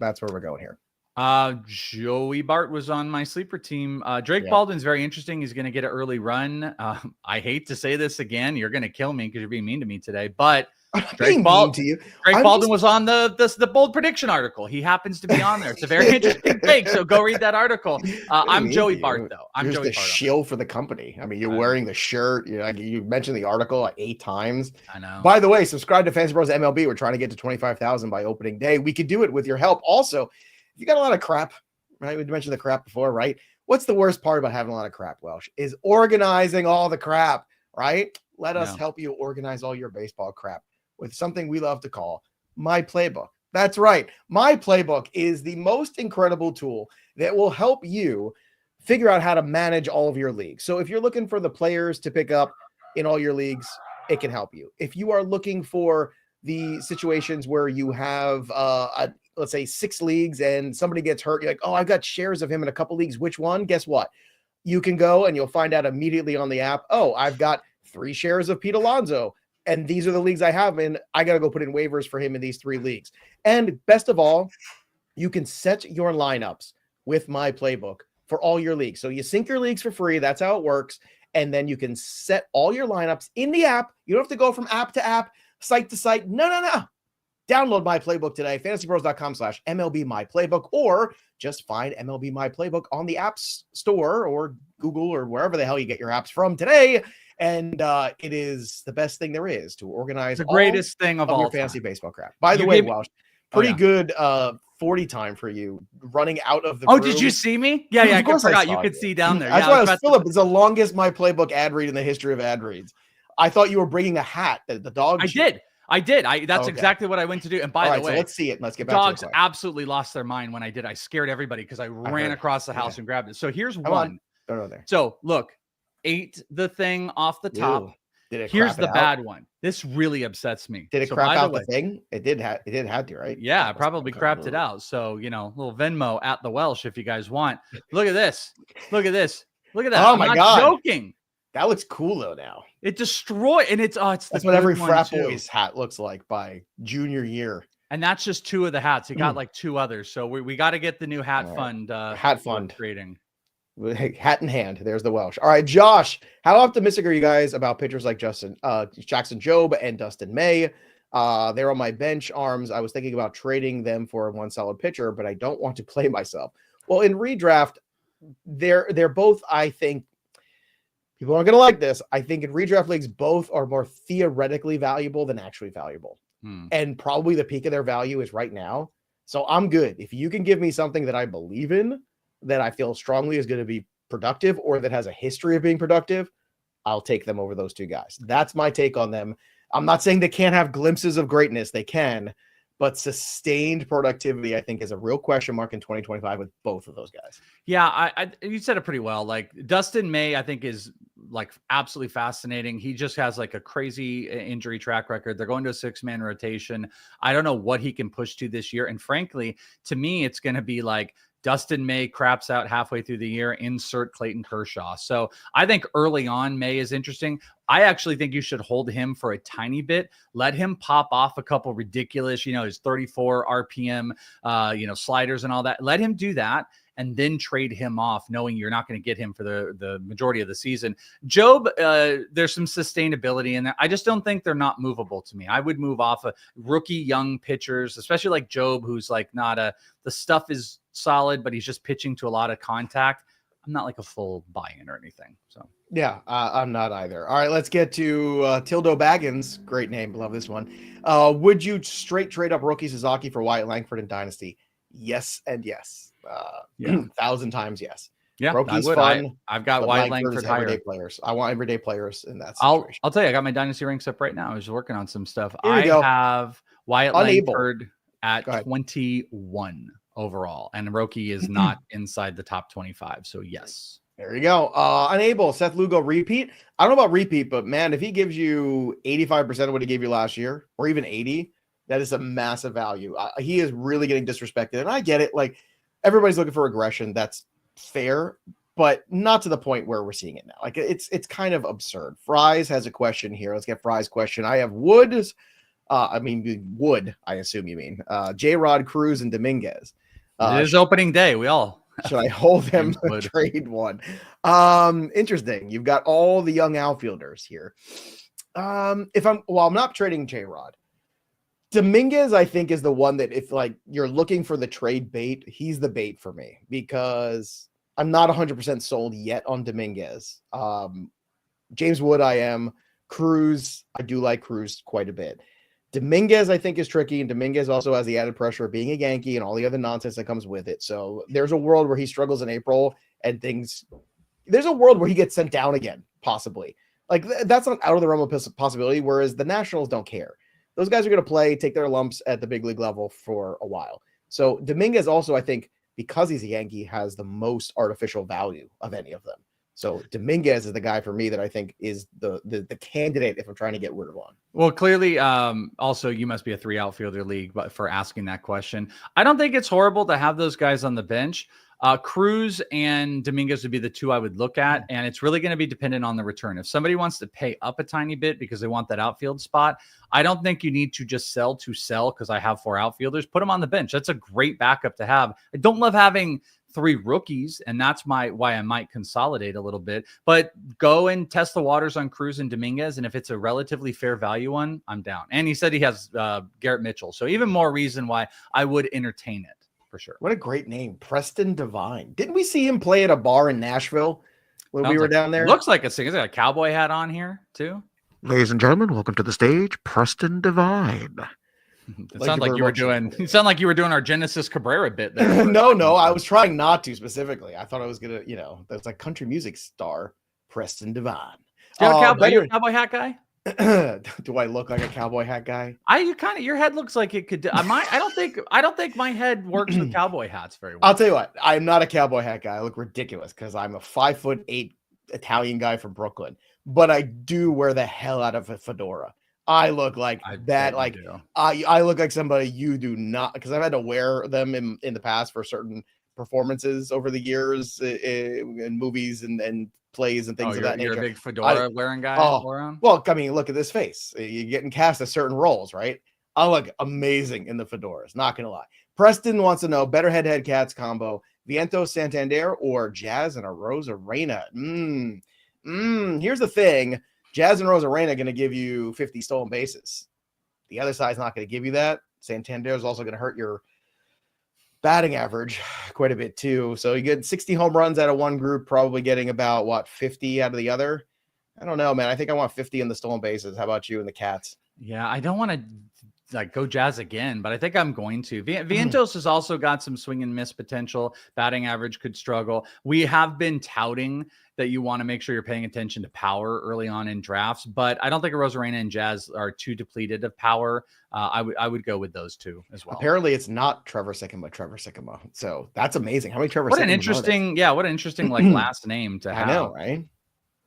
That's where we're going here. Joey Bart was on my sleeper team. Drake Baldwin's very interesting. He's going to get an early run. I hate to say this again. You're going to kill me because you're being mean to me today, but Drake Baldwin was on the bold prediction article. He happens to be on there. It's a very interesting take. So go read that article. I'm Joey Bart, though. I'm Joey Bart. Shield for the company. I mean, you're wearing the shirt. You mentioned the article like 8 times. I know. By the way, subscribe to FantasyPros MLB. We're trying to get to 25,000 by opening day. We could do it with your help. Also, if you got a lot of crap, right? We mentioned the crap before, right? What's the worst part about having a lot of crap, Welsh? Is organizing all the crap, right? Let us help you organize all your baseball crap with something we love to call My Playbook. That's right. My Playbook is the most incredible tool that will help you figure out how to manage all of your leagues. So if you're looking for the players to pick up in all your leagues, it can help you. If you are looking for the situations where you have, let's say 6 leagues and somebody gets hurt, you're like, oh, I've got shares of him in a couple leagues. Which one? Guess what? You can go and you'll find out immediately on the app, oh, I've got 3 shares of Pete Alonso. And these are the leagues I have in. I got to go put in waivers for him in these 3 leagues. And best of all, you can set your lineups with My Playbook for all your leagues. So you sync your leagues for free. That's how it works. And then you can set all your lineups in the app. You don't have to go from app to app, site to site. No. Download My Playbook today, fantasypros.com/MLB My Playbook, or just find MLB My Playbook on the App Store or Google or wherever the hell you get your apps from today. And it is the best thing there is to organize the greatest thing of all your fantasy baseball crap. By the way, Welsh, Pretty good 40 time for you running out of the Oh, room. did you see me? Yeah, I forgot you could see down there. That's why I was Philip. It's the longest my playbook ad read in the history of ad reads. I thought you were bringing a hat that the dog. I did. That's exactly what I went to do. And by the way, so let's see it. Let's get back dogs to the absolutely lost their mind when I did. I scared everybody because I ran across the house and grabbed it. So here's one. Don't know there. So look, ate the thing off the top. Ew. Did it Here's the bad one. This really upsets me. Did it crap out the thing? It did have to, right? Yeah, I probably crapped it out. So, little Venmo at the Welsh if you guys want. Look at this. Look at this. Look at that. Oh my God. Joking. That looks cool though now. It destroyed, and it's that's what every frat boy's hat looks like by junior year. And that's just 2 of the hats. He got like 2 others. So we got to get the new hat fund. Hat fund creating. Hat in hand. There's the Welsh. All right, Josh, how optimistic are you guys about pitchers like Jackson Jobe and Dustin May? They're on my bench arms. I was thinking about trading them for one solid pitcher, but I don't want to play myself. Well, in redraft, they're both, I think, people aren't going to like this. I think in redraft leagues, both are more theoretically valuable than actually valuable. And probably the peak of their value is right now. So I'm good. If you can give me something that I believe in, that I feel strongly is going to be productive or that has a history of being productive, I'll take them over those 2 guys. That's my take on them. I'm not saying they can't have glimpses of greatness. They can, but sustained productivity, I think, is a real question mark in 2025 with both of those guys. Yeah, you said it pretty well. Like Dustin May, I think is like absolutely fascinating. He just has like a crazy injury track record. They're going to a 6-man rotation. I don't know what he can push to this year. And frankly, to me, it's going to be like Dustin May craps out halfway through the year, insert Clayton Kershaw. So I think early on, May is interesting. I actually think you should hold him for a tiny bit. Let him pop off a couple ridiculous, his 34 RPM, sliders and all that. Let him do that and then trade him off, knowing you're not going to get him for the majority of the season. Jobe, there's some sustainability in that. I just don't think they're not movable to me. I would move off of rookie young pitchers, especially like Jobe, who's like the stuff is solid, but he's just pitching to a lot of contact. I'm not like a full buy-in or anything. So yeah, I'm not either. All right, let's get to Tildo Baggins. Great name. Love this one. Would you straight trade up Rookie Sasaki for Wyatt Langford in Dynasty? Yes and yes. 1,000 times yes. Yeah, Rookie's fun. I've got Wyatt Langford everyday players. I want everyday players in that situation. I'll tell you, I got my Dynasty ranks up right now. I was working on some stuff. I have Wyatt Langford at 21 overall, and Roki is not inside the top 25. So yes. There you go. Unable. Seth Lugo repeat. I don't know about repeat, but man, if he gives you 85% of what he gave you last year, or even 80, that is a massive value. He is really getting disrespected, and I get it. Like everybody's looking for regression. That's fair, but not to the point where we're seeing it now. Like it's kind of absurd. Fries has a question here. Let's get Fries' question. I have Wood, I assume you mean J-Rod, Cruz, and Dominguez. It is opening day. We all should I hold them trade one? Interesting. You've got all the young outfielders here. I'm not trading J-Rod. Dominguez, I think, is the one that if like you're looking for the trade bait, he's the bait for me because I'm not 100% sold yet on Dominguez. James Wood, I am. Cruz, I do like Cruz quite a bit. Dominguez, I think, is tricky, and Dominguez also has the added pressure of being a Yankee and all the other nonsense that comes with it. So there's a world where he struggles in April and there's a world where he gets sent down again, possibly. Like that's not out of the realm of possibility, whereas the Nationals don't care. Those guys are going to play, take their lumps at the big league level for a while. So Dominguez also, I think, because he's a Yankee, has the most artificial value of any of them. So Dominguez is the guy for me that I think is the candidate if I'm trying to get rid of one. Well, clearly, also you must be a 3 outfielder league, but for asking that question, I don't think it's horrible to have those guys on the bench. Cruz and Dominguez would be the 2 I would look at, and it's really going to be dependent on the return. If somebody wants to pay up a tiny bit because they want that outfield spot, I don't think you need to just sell because I have 4 outfielders. Put them on the bench. That's a great backup to have. I don't love having 3 rookies, and that's why I might consolidate a little bit. But go and test the waters on Cruz and Dominguez, and if it's a relatively fair value one, I'm down. And he said he has Garrett Mitchell, so even more reason why I would entertain it. For sure. What a great name. Preston Devine. Didn't we see him play at a bar in Nashville when we were down there? Looks like a singer. He's got a cowboy hat on here too. Ladies and gentlemen, welcome to the stage, Preston Devine. It Like sounds like you were doing. You sound like you were doing our Genesis Cabrera bit there. No, I was trying not to specifically. I thought I was gonna, that's like country music star Preston Devine. Do you have are you a cowboy hat guy? Do I look like a cowboy hat guy? Your head looks like it could. I don't think my head works with cowboy hats very well. I'll tell you what, I'm not a cowboy hat guy. I look ridiculous because I'm a 5'8" Italian guy from Brooklyn, but I do wear the hell out of a fedora. I look like that. Like I look like somebody you do not, because I've had to wear them in the past for certain performances over the years in movies and plays and things of that nature. You're a big fedora wearing guy. Well, I mean, look at this face. You're getting cast as certain roles, right? I look amazing in the fedoras. Not gonna lie. Preston wants to know better head-to-head cats combo: Vientos Santander or Jazz and a Rosarena. Here's the thing. Jazz and Rosarena are going to give you 50 stolen bases. The other side's not going to give you that. Santander is also going to hurt your batting average quite a bit too. So you get 60 home runs out of one group, probably getting about 50 out of the other. I don't know, man. I think I want 50 in the stolen bases. How about you and the Cats? Yeah, I don't want to go Jazz again, but I think I'm going to. Vientos has also got some swing and miss potential. Batting average could struggle. We have been touting that you want to make sure you're paying attention to power early on in drafts, but I don't think a Rosarena and Jazz are too depleted of power. I would go with those two as well. Apparently it's not Trevor Sycamore. So that's amazing. How many Trevor? What an interesting last name to have. I know, right?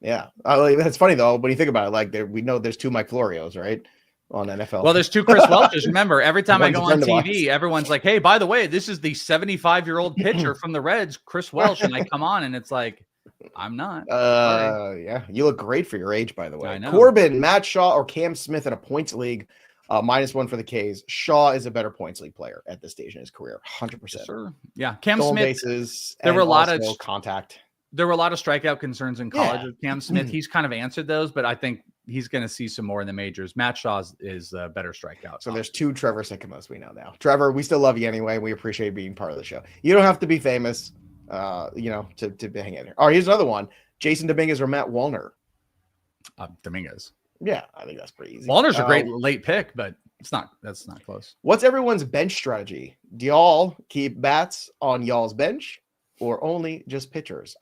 Yeah. That's funny though. When you think about it, like we know there's two Mike Florios, right? On NFL. Well, there's two Chris Welches. Remember, every time I go on TV, everyone's like, hey, by the way, this is the 75-year-old pitcher from the Reds, Chris Welsh. And I come on and it's like, I'm not. Yeah. You look great for your age, by the way. I know. Corbin, Matt Shaw, or Cam Smith in a points league. -1 for the Ks. Shaw is a better points league player at this stage in his career. 100%. Sure. Yeah. Cam Stolen Smith. Bases, there were a lot of contact. There were a lot of strikeout concerns in college with Cam Smith. He's kind of answered those, but I think he's going to see some more in the majors. Matt Shaw is a better strikeout. So there's two Trevor Sycamores we know now. Trevor, we still love you anyway. We appreciate being part of the show. You don't have to be famous, to hang in here. All right, here's another one. Jason Dominguez or Matt Wallner? Dominguez. Yeah, I think that's pretty easy. Wallner's a great late pick, but that's not close. What's everyone's bench strategy? Do y'all keep bats on y'all's bench or only just pitchers?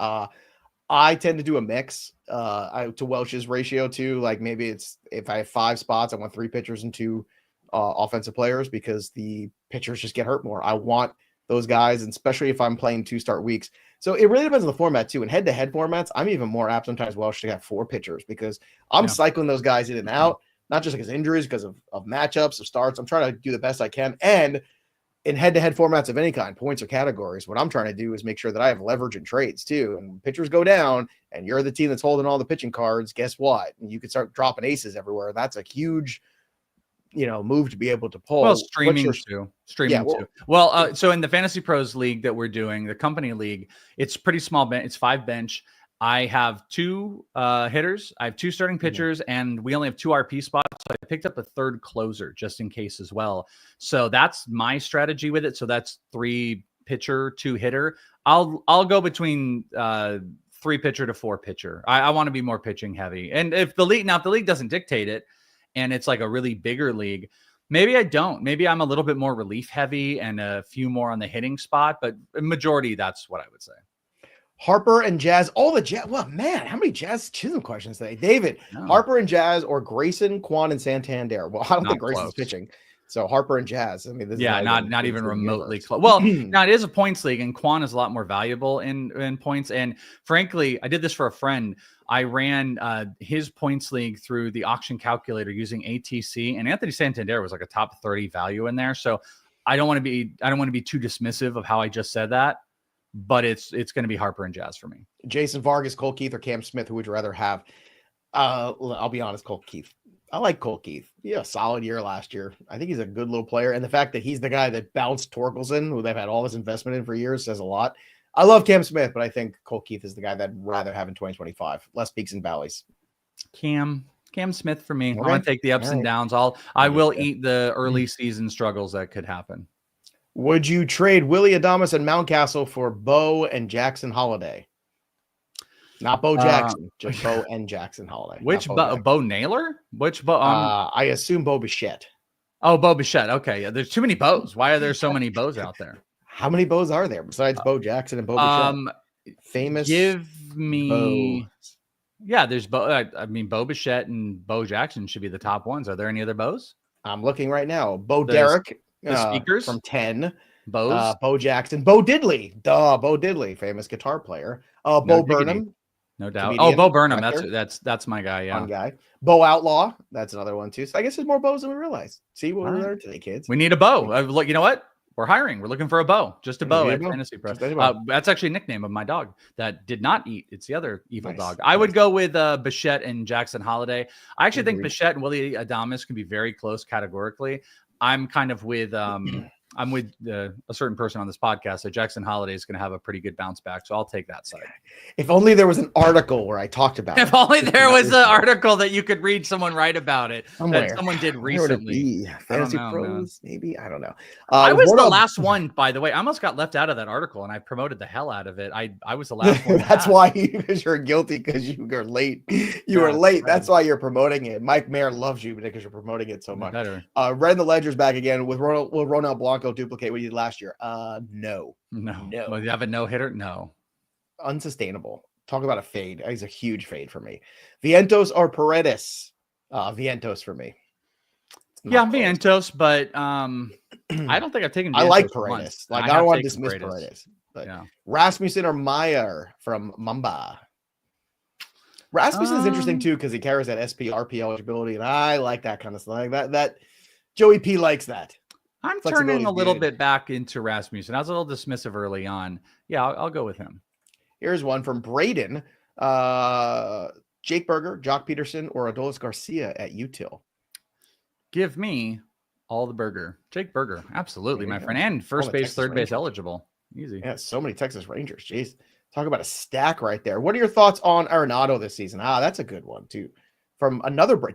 I tend to do a mix to Welsh's ratio too. Like maybe it's if I have 5 spots, I want 3 pitchers and 2 offensive players because the pitchers just get hurt more. I want those guys, and especially if I'm playing 2-start weeks. So it really depends on the format too. In head-to-head formats, I'm even more apt sometimes Welsh to have 4 pitchers because I'm cycling those guys in and out, not just because injuries, because of matchups, of starts. I'm trying to do the best I can. And in head-to-head formats of any kind, points or categories, what I'm trying to do is make sure that I have leverage in trades too. And when pitchers go down and you're the team that's holding all the pitching cards, guess what? You can start dropping aces everywhere. That's a huge, move to be able to pull. Well, streaming too. Well, so in the Fantasy Pros league that we're doing, the company league, it's pretty small bench. It's 5 bench. I have 2 hitters. I have 2 starting pitchers, and we only have 2 RP spots. So I picked up a 3rd closer just in case as well. So that's my strategy with it. So that's 3 pitcher, 2 hitter. I'll go between 3 pitcher to 4 pitcher. I want to be more pitching heavy. And if the league doesn't dictate it, and it's like a really bigger league, maybe I don't. Maybe I'm a little bit more relief heavy and a few more on the hitting spot. But majority, that's what I would say. Harper and Jazz, all the Jazz. Well, man, how many Jazz Chisholm questions today? David, Harper and Jazz or Grayson, Quan, and Santander? Well, I don't think Grayson's pitching. So Harper and Jazz. I mean, this is not even remotely close. Well, now it is a points league, and Quan is a lot more valuable in points. And frankly, I did this for a friend. I ran his points league through the auction calculator using ATC, and Anthony Santander was like a top 30 value in there. So I don't want to be too dismissive of how I just said that, but it's going to be Harper and Jazz for me. Jason Vargas, Cole Keith, or Cam Smith? Who would you rather have? I'll be honest, Cole Keith. I like Cole Keith. Yeah, a solid year last year. I think he's a good little player. And the fact that he's the guy that bounced Torkelson, who they've had all this investment in for years, says a lot. I love Cam Smith, but I think Cole Keith is the guy that I'd rather have in 2025. Less peaks and valleys. Cam Smith for me. Okay. I want to take the ups and downs. I will eat the early season struggles that could happen. Would you trade Willie Adames and Mountcastle for Bo and Jackson Holiday? Not Bo Jackson, just Bo and Jackson Holiday. Which Bo Naylor? Which Bo? I assume Bo Bichette. Oh, Bo Bichette. Okay, yeah. There's too many Bo's. Why are there so many Bo's out there? How many Bo's are there besides Bo Jackson and Bo Bichette? Famous. Give me. Bo. Yeah, there's Bo. I mean, Bo Bichette and Bo Jackson should be the top ones. Are there any other Bo's? I'm looking right now. Bo Derek. The speakers from 10. Bo's. Bo Jackson. Bo Diddley. Duh. Bo Diddley, famous guitar player. Bo Burnham. No doubt. Comedian, Bo Burnham. actor. That's my guy. Yeah. Fun guy. Bo Outlaw. That's another one too. So I guess there's more Bo's than we realize. See what we learned today, kids. We need a Bo. Look, you know what? We're hiring. We're looking for a Bo. Just a Bo at Fantasy Pros. That's actually a nickname of my dog that did not eat. It's the other evil dog. I would go with Bichette and Jackson Holiday. I actually think Bichette and Willie Adames can be very close categorically. I'm kind of with I'm with a certain person on this podcast. So Jackson Holiday is going to have a pretty good bounce back. So I'll take that side. If only there was an article where I talked about it. If only there was an article that you could read someone write about it. Somewhere. That someone did recently. Fantasy Pros, maybe? I don't know. I was the last one, by the way. I almost got left out of that article and I promoted the hell out of it. I was the last one. That's why because you're guilty because you were late. You were late. Right. That's why you're promoting it. Mike Mayer loves you because you're promoting it so much. Red the Ledger's back again with Ronel Blanco duplicate what you did last year. No. Well, you have a no-hitter? No. Unsustainable. Talk about a fade. He's a huge fade for me. Vientos or Paredes? Vientos for me. Yeah, Vientos, but I don't think I've taken Vientos. I like Paredes. Like I don't want to dismiss Paredes. But Rasmussen or Meyer from Mamba? Rasmussen is interesting too because he carries that SP/RP eligibility, and I like that kind of stuff. Like that Joey P likes that. I'm turning a little bit back into Rasmussen. I was a little dismissive early on. Yeah, I'll go with him. Here's one from Braden. Jake Berger, Jock Peterson, or Adolis Garcia at Util. Give me all the Berger. Jake Berger. Absolutely, my friend. And first base, Texas third Rangers. Base eligible. Easy. Yeah, so many Texas Rangers. Jeez. Talk about a stack right there. What are your thoughts on Arenado this season? That's a good one, too. From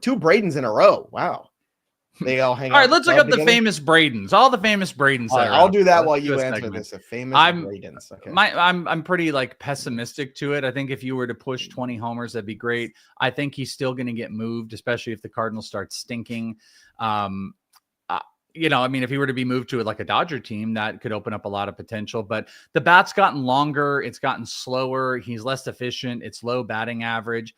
two Bradens in a row. Wow. They all hang out. All right, let's look up the famous Bradens. All the famous Bradens. I'll do that while you answer this. Bradens. Okay. I'm pretty pessimistic to it. I think if you were to push 20 homers, that'd be great. I think he's still going to get moved, especially if the Cardinals start stinking. If he were to be moved to a Dodger team, that could open up a lot of potential. But the bat's gotten longer. It's gotten slower. He's less efficient. It's low batting average.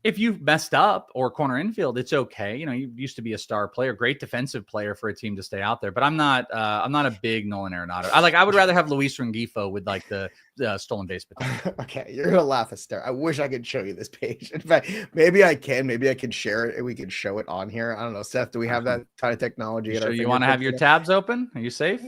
If you've messed up or corner infield, it's okay. You used to be a star player, great defensive player for a team to stay out there. But I'm not a big Nolan Arenado. I would rather have Luis Rengifo with the stolen base potential. Okay, you're gonna laugh hysterical. I wish I could show you this page. In fact, maybe I can share it and we can show it on here. I don't know, Seth. Do we have that kind of technology? So you want to have your tabs open? Are you safe?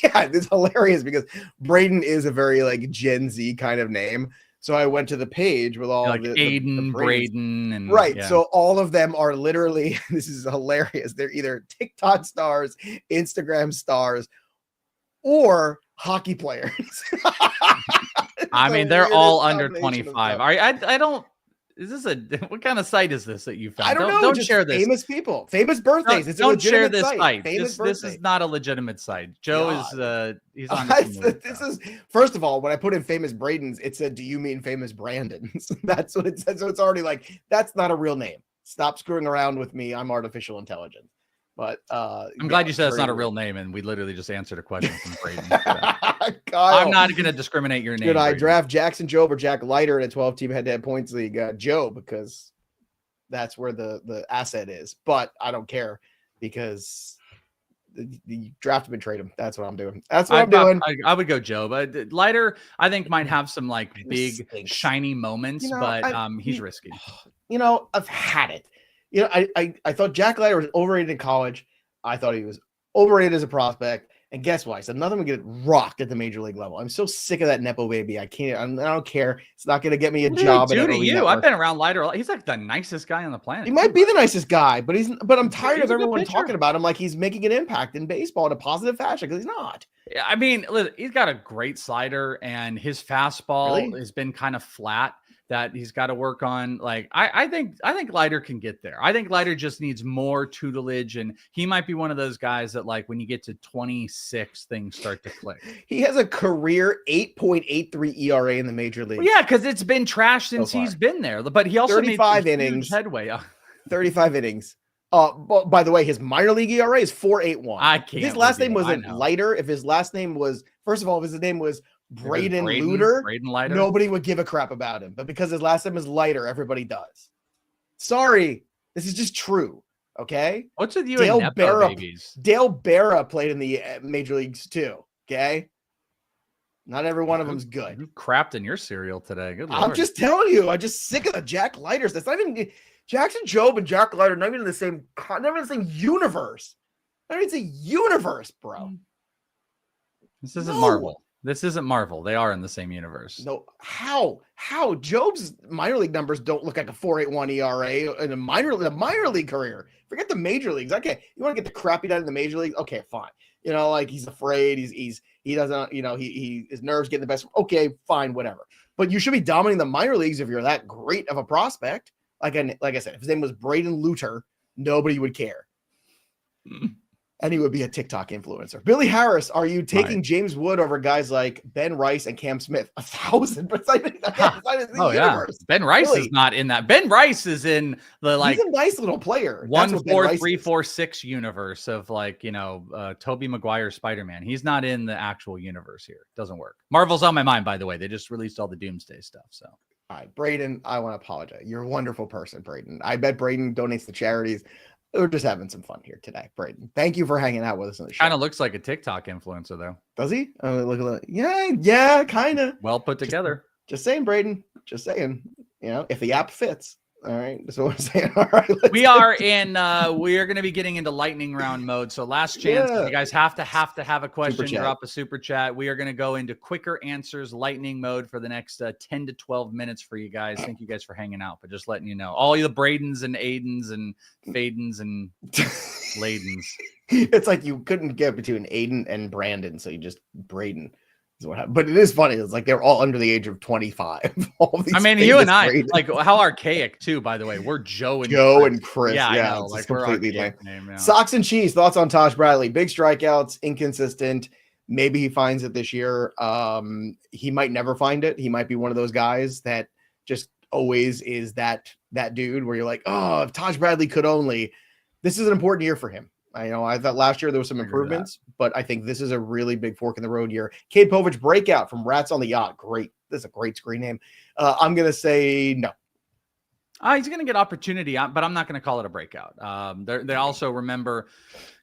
Yeah, it's hilarious because Braden is a very Gen Z kind of name. So I went to the page with all the Hayden, Braden, and right. Yeah. So all of them are literally, this is hilarious. They're either TikTok stars, Instagram stars, or hockey players. I mean, they're all under 25. All right. I don't. Is this what kind of site is this that you found? I don't know. Don't share this. Famous people, famous birthdays. No, don't share this site. This is not a legitimate site. Joe is he's on. This is first of all, when I put in famous Bradens, it said, "Do you mean famous Brandons?" That's what it said. So it's already that's not a real name. Stop screwing around with me. I'm artificial intelligence. But I'm glad you said it's not a real name, and we literally just answered a question from Braden. I'm not going to discriminate your name. Should I draft Jackson Job or Jack Leiter in a 12-team head-to-head points league? Job, because that's where the asset is. But I don't care because the draft him and trade him. That's what I'm doing. I'm doing. I would go Job. Leiter, I think, might have some big shiny moments, but he's risky. I've had it. I thought Jack Leiter was overrated in college. I thought he was overrated as a prospect. And guess what? I said nothing would get rocked at the major league level. I'm so sick of that Nepo baby. I don't care. It's not going to get me a job. Dude, I've been around Leiter a lot. He's the nicest guy on the planet. He might be the nicest guy, but I'm tired of everyone talking about him like he's making an impact in baseball in a positive fashion because he's not. I mean, listen, he's got a great slider, and his fastball has been kind of flat. That he's got to work on. I think Leiter can get there. I think Leiter just needs more tutelage, and he might be one of those guys that when you get to 26, things start to click. He has a career 8.83 ERA in the major league. Well, yeah, because it's been trash since he's been there. But he also 35 made innings headway. 35 innings, By the way, his minor league ERA is 4.81. I can't. His last name wasn't Leiter. If his last name was, first of all, if his name was Braden Luter, nobody would give a crap about him. But because his last name is Leiter, everybody does. Sorry, this is just true. Okay. What's with you and Nepo babies? Dale Berra played in the major leagues too. Okay. Not every one of them's good. You crapped in your cereal today. Good Lord. I'm just telling you. I'm just sick of the Jack Leiters. That's not even Jackson Jobe and Jack Leiter. Not even in the same. Not even in the same universe. Not even the universe, bro. This isn't Marvel. This isn't Marvel. They are in the same universe. No, how? Jobe's minor league numbers don't look like a 4.81 ERA in a minor league career. Forget the major leagues. Okay, you want to get the crappy done in the major leagues? Okay, fine. You know, like he's afraid. He doesn't. You know, his nerves getting the best. Okay, fine, whatever. But you should be dominating the minor leagues if you're that great of a prospect. Like I said, if his name was Braden Luter, nobody would care. And he would be a TikTok influencer. Billy Harris, are you taking James Wood over guys like Ben Rice and Cam Smith? 1,000%. Oh, yeah. Ben Rice is not in that. Ben Rice is in the he's a nice little player. 1, 4, 3, 4, 6 universe of Tobey Maguire Spider-Man. He's not in the actual universe here. Doesn't work. Marvel's on my mind, by the way. They just released all the Doomsday stuff. So. All right, Braden, I want to apologize. You're a wonderful person, Braden. I bet Braden donates to charities. We're just having some fun here today, Braden. Thank you for hanging out with us on the show. Kind of looks like a TikTok influencer, though. Does he? Look, yeah, kind of. Well put together. Just saying, Braden. Just saying. You know, if the app fits. All right, that's what I'm saying. All right, we are going to be getting into lightning round mode. So last chance, you guys have to have a question, drop a super chat. We are going to go into quicker answers, lightning mode for the next 10 to 12 minutes for you guys. Thank you guys for hanging out, but just letting you know, all the Bradens and Aidens and Fadens and Ladens. It's like you couldn't get between Aiden and Brandon, so you just Braden. But it is funny. It's like they're all under the age of 25. I mean, you and I, like, how archaic too, by the way. We're Joe and Chris. Yeah, I know. Like, completely lame. Socks and Cheese, thoughts on Taj Bradley? Big strikeouts, inconsistent. Maybe he finds it this year. He might never find it. He might be one of those guys that just always is that dude where you're like, oh, if Taj Bradley could only. This is an important year for him. I thought last year there was some improvements, but I think this is a really big fork in the road year. Cade Povich breakout from Rats on the Yacht. Great. This is a great screen name. I'm going to say no. He's going to get opportunity, but I'm not going to call it a breakout. They also remember,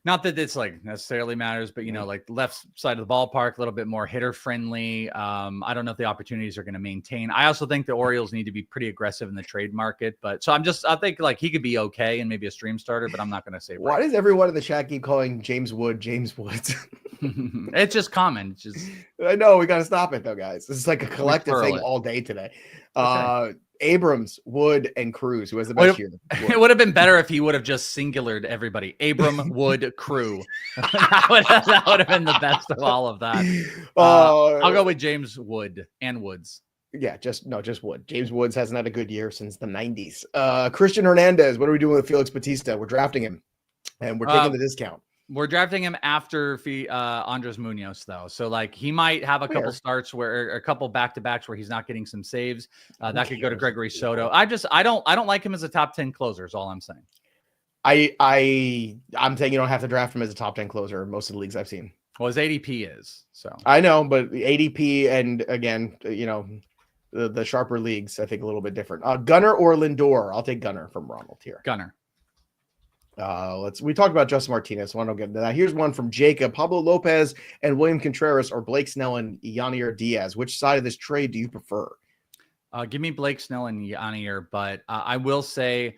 not that it's like necessarily matters, but like left side of the ballpark, a little bit more hitter friendly. I don't know if the opportunities are going to maintain. I also think the Orioles need to be pretty aggressive in the trade market, but so I think like he could be okay and maybe a stream starter, but I'm not going to say. Why does everyone in the chat keep calling James Woods? It's just common. It's just, I know we got to stop it though, guys. This is like a collective thing all day today. Okay. Abrams, Wood, and Cruz, who has the best year. It would have been better if he would have just singulared everybody. Wood, Crew. that would have been the best of all of that. I'll go with James Wood and Woods. Yeah, just Wood. James Woods hasn't had a good year since the 90s. Kristian Hernandez, what are we doing with Felix Bautista? We're drafting him, and we're taking the discount. We're drafting him after Andres Munoz, though. So, like, he might have a couple starts where a couple back-to-backs where he's not getting some saves. That could go to Gregory Soto. I don't like him as a top 10 closer is all I'm saying. I'm saying you don't have to draft him as a top 10 closer in most of the leagues I've seen. Well, his ADP is. So I know, but ADP and, again, the sharper leagues, I think a little bit different. Gunnar or Lindor? I'll take Gunnar from Ronald here. Gunnar. We talked about Justin Martinez, so I don't get into that. Here's one from Jacob. Pablo Lopez and William Contreras or Blake Snell and Yanier Diaz. Which side of this trade do you prefer? Give me Blake Snell and Yanier, but I will say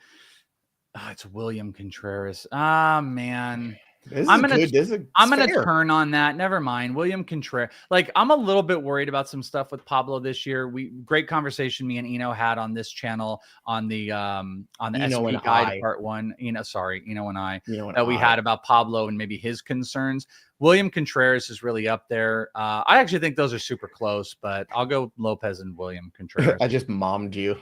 it's William Contreras. Man. I'm gonna turn on that. Never mind. William Contreras. Like, I'm a little bit worried about some stuff with Pablo this year. Great conversation me and Eno had on this channel on the SP Guide Part 1. Eno and I we had about Pablo and maybe his concerns. William Contreras is really up there. I actually think those are super close, but I'll go Lopez and William Contreras. I just mommed you.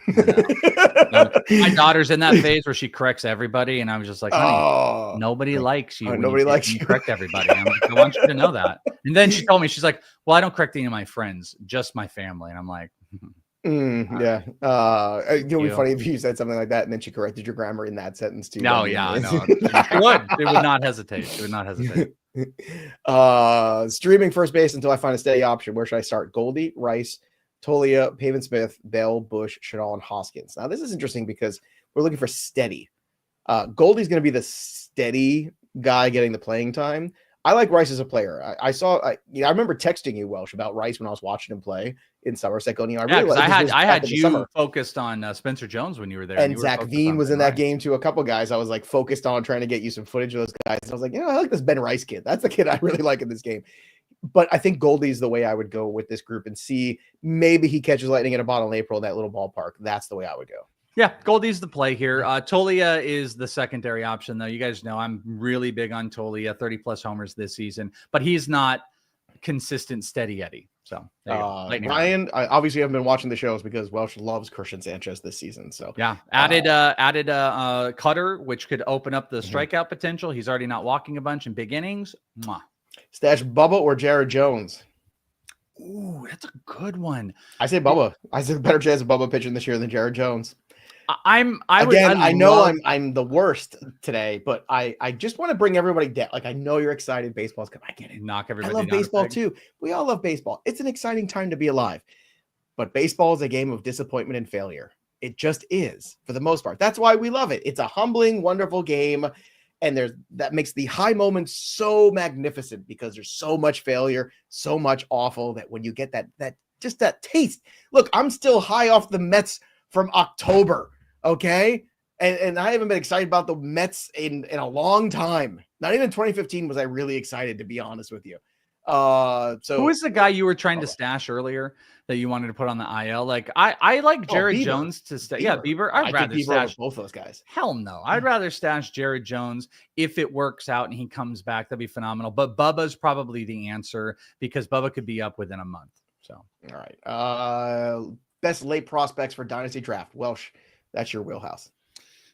My daughter's in that phase where she corrects everybody, and I was just like, honey, nobody likes you. Nobody likes you. Correct everybody. I want you to know that. And then she told me, she's like, well, I don't correct any of my friends, just my family. And I'm like, Yeah. It would be You. funny if you said something like that and then she corrected your grammar in that sentence too. No, That'd be yeah, I amazing. know. It would. It would not hesitate. It would not hesitate. Streaming first base until I find a steady option. Where should I start? Goldie, Rice, Tolia, Pavin Smith, Bell, Bush, Chanel, and Hoskins. Now, this is interesting because we're looking for steady. Goldie's going to be the steady guy getting the playing time. I like Rice as a player. I remember texting you, Welsh, about Rice when I was watching him play in Somerset. Going, I really I had you focused on Spencer Jones when you were there, and Zach Veen was in that game too. A couple guys I was like focused on trying to get you some footage of those guys. I was like, I like this Ben Rice kid. That's the kid I really like in this game. But I think Goldie's the way I would go with this group and see maybe he catches lightning in a bottle in April in that little ballpark. That's the way I would go. Yeah, Goldie's the play here. Tolia is the secondary option, though. You guys know I'm really big on Tolia, 30-plus homers this season, but he's not consistent, steady Eddie. So, Ryan, I obviously haven't been watching the shows because Welsh loves Kristian Sanchez this season. So, yeah, added Cutter, which could open up the strikeout potential. He's already not walking a bunch in big innings. Mwah. Stash Bubba or Jared Jones? Ooh, that's a good one. I say Bubba. I say better chance of Bubba pitching this year than Jared Jones. I know I'm the worst today, but I just want to bring everybody down. Like, I know you're excited. Baseball's coming. I get it. Knock everybody. I love baseball too. We all love baseball. It's an exciting time to be alive. But baseball is a game of disappointment and failure. It just is, for the most part. That's why we love it. It's a humbling, wonderful game. And that makes the high moments so magnificent because there's so much failure, so much awful that when you get that taste. Look, I'm still high off the Mets from October. Okay. And I haven't been excited about the Mets in a long time. Not even 2015 was I really excited, to be honest with you. So who is the guy you were trying to stash earlier that you wanted to put on the IL? Like I like Jared Jones to stay. Yeah, Bieber. I'd rather stash both those guys. Hell no. I'd rather stash Jared Jones if it works out and he comes back. That'd be phenomenal. But Bubba's probably the answer because Bubba could be up within a month. So all right. Best late prospects for Dynasty Draft. Welsh, that's your wheelhouse.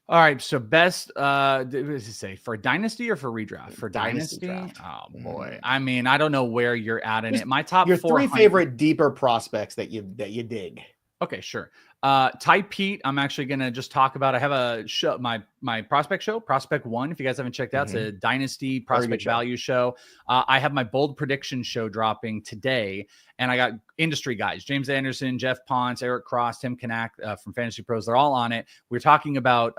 All right. So best, what does it say, for Dynasty or for redraft? For Dynasty? Oh, boy. I mean, I don't know where you're at in it. My top your three favorite deeper prospects that you dig. Okay, sure. Ty Pete, I'm actually going to just talk about. I have a show, my prospect show, Prospect One. If you guys haven't checked out, it's a Dynasty prospect value show. I have my bold prediction show dropping today, and I got industry guys, James Anderson, Jeff Ponce, Eric Cross, Tim Kanak from Fantasy Pros. They're all on it. We're talking about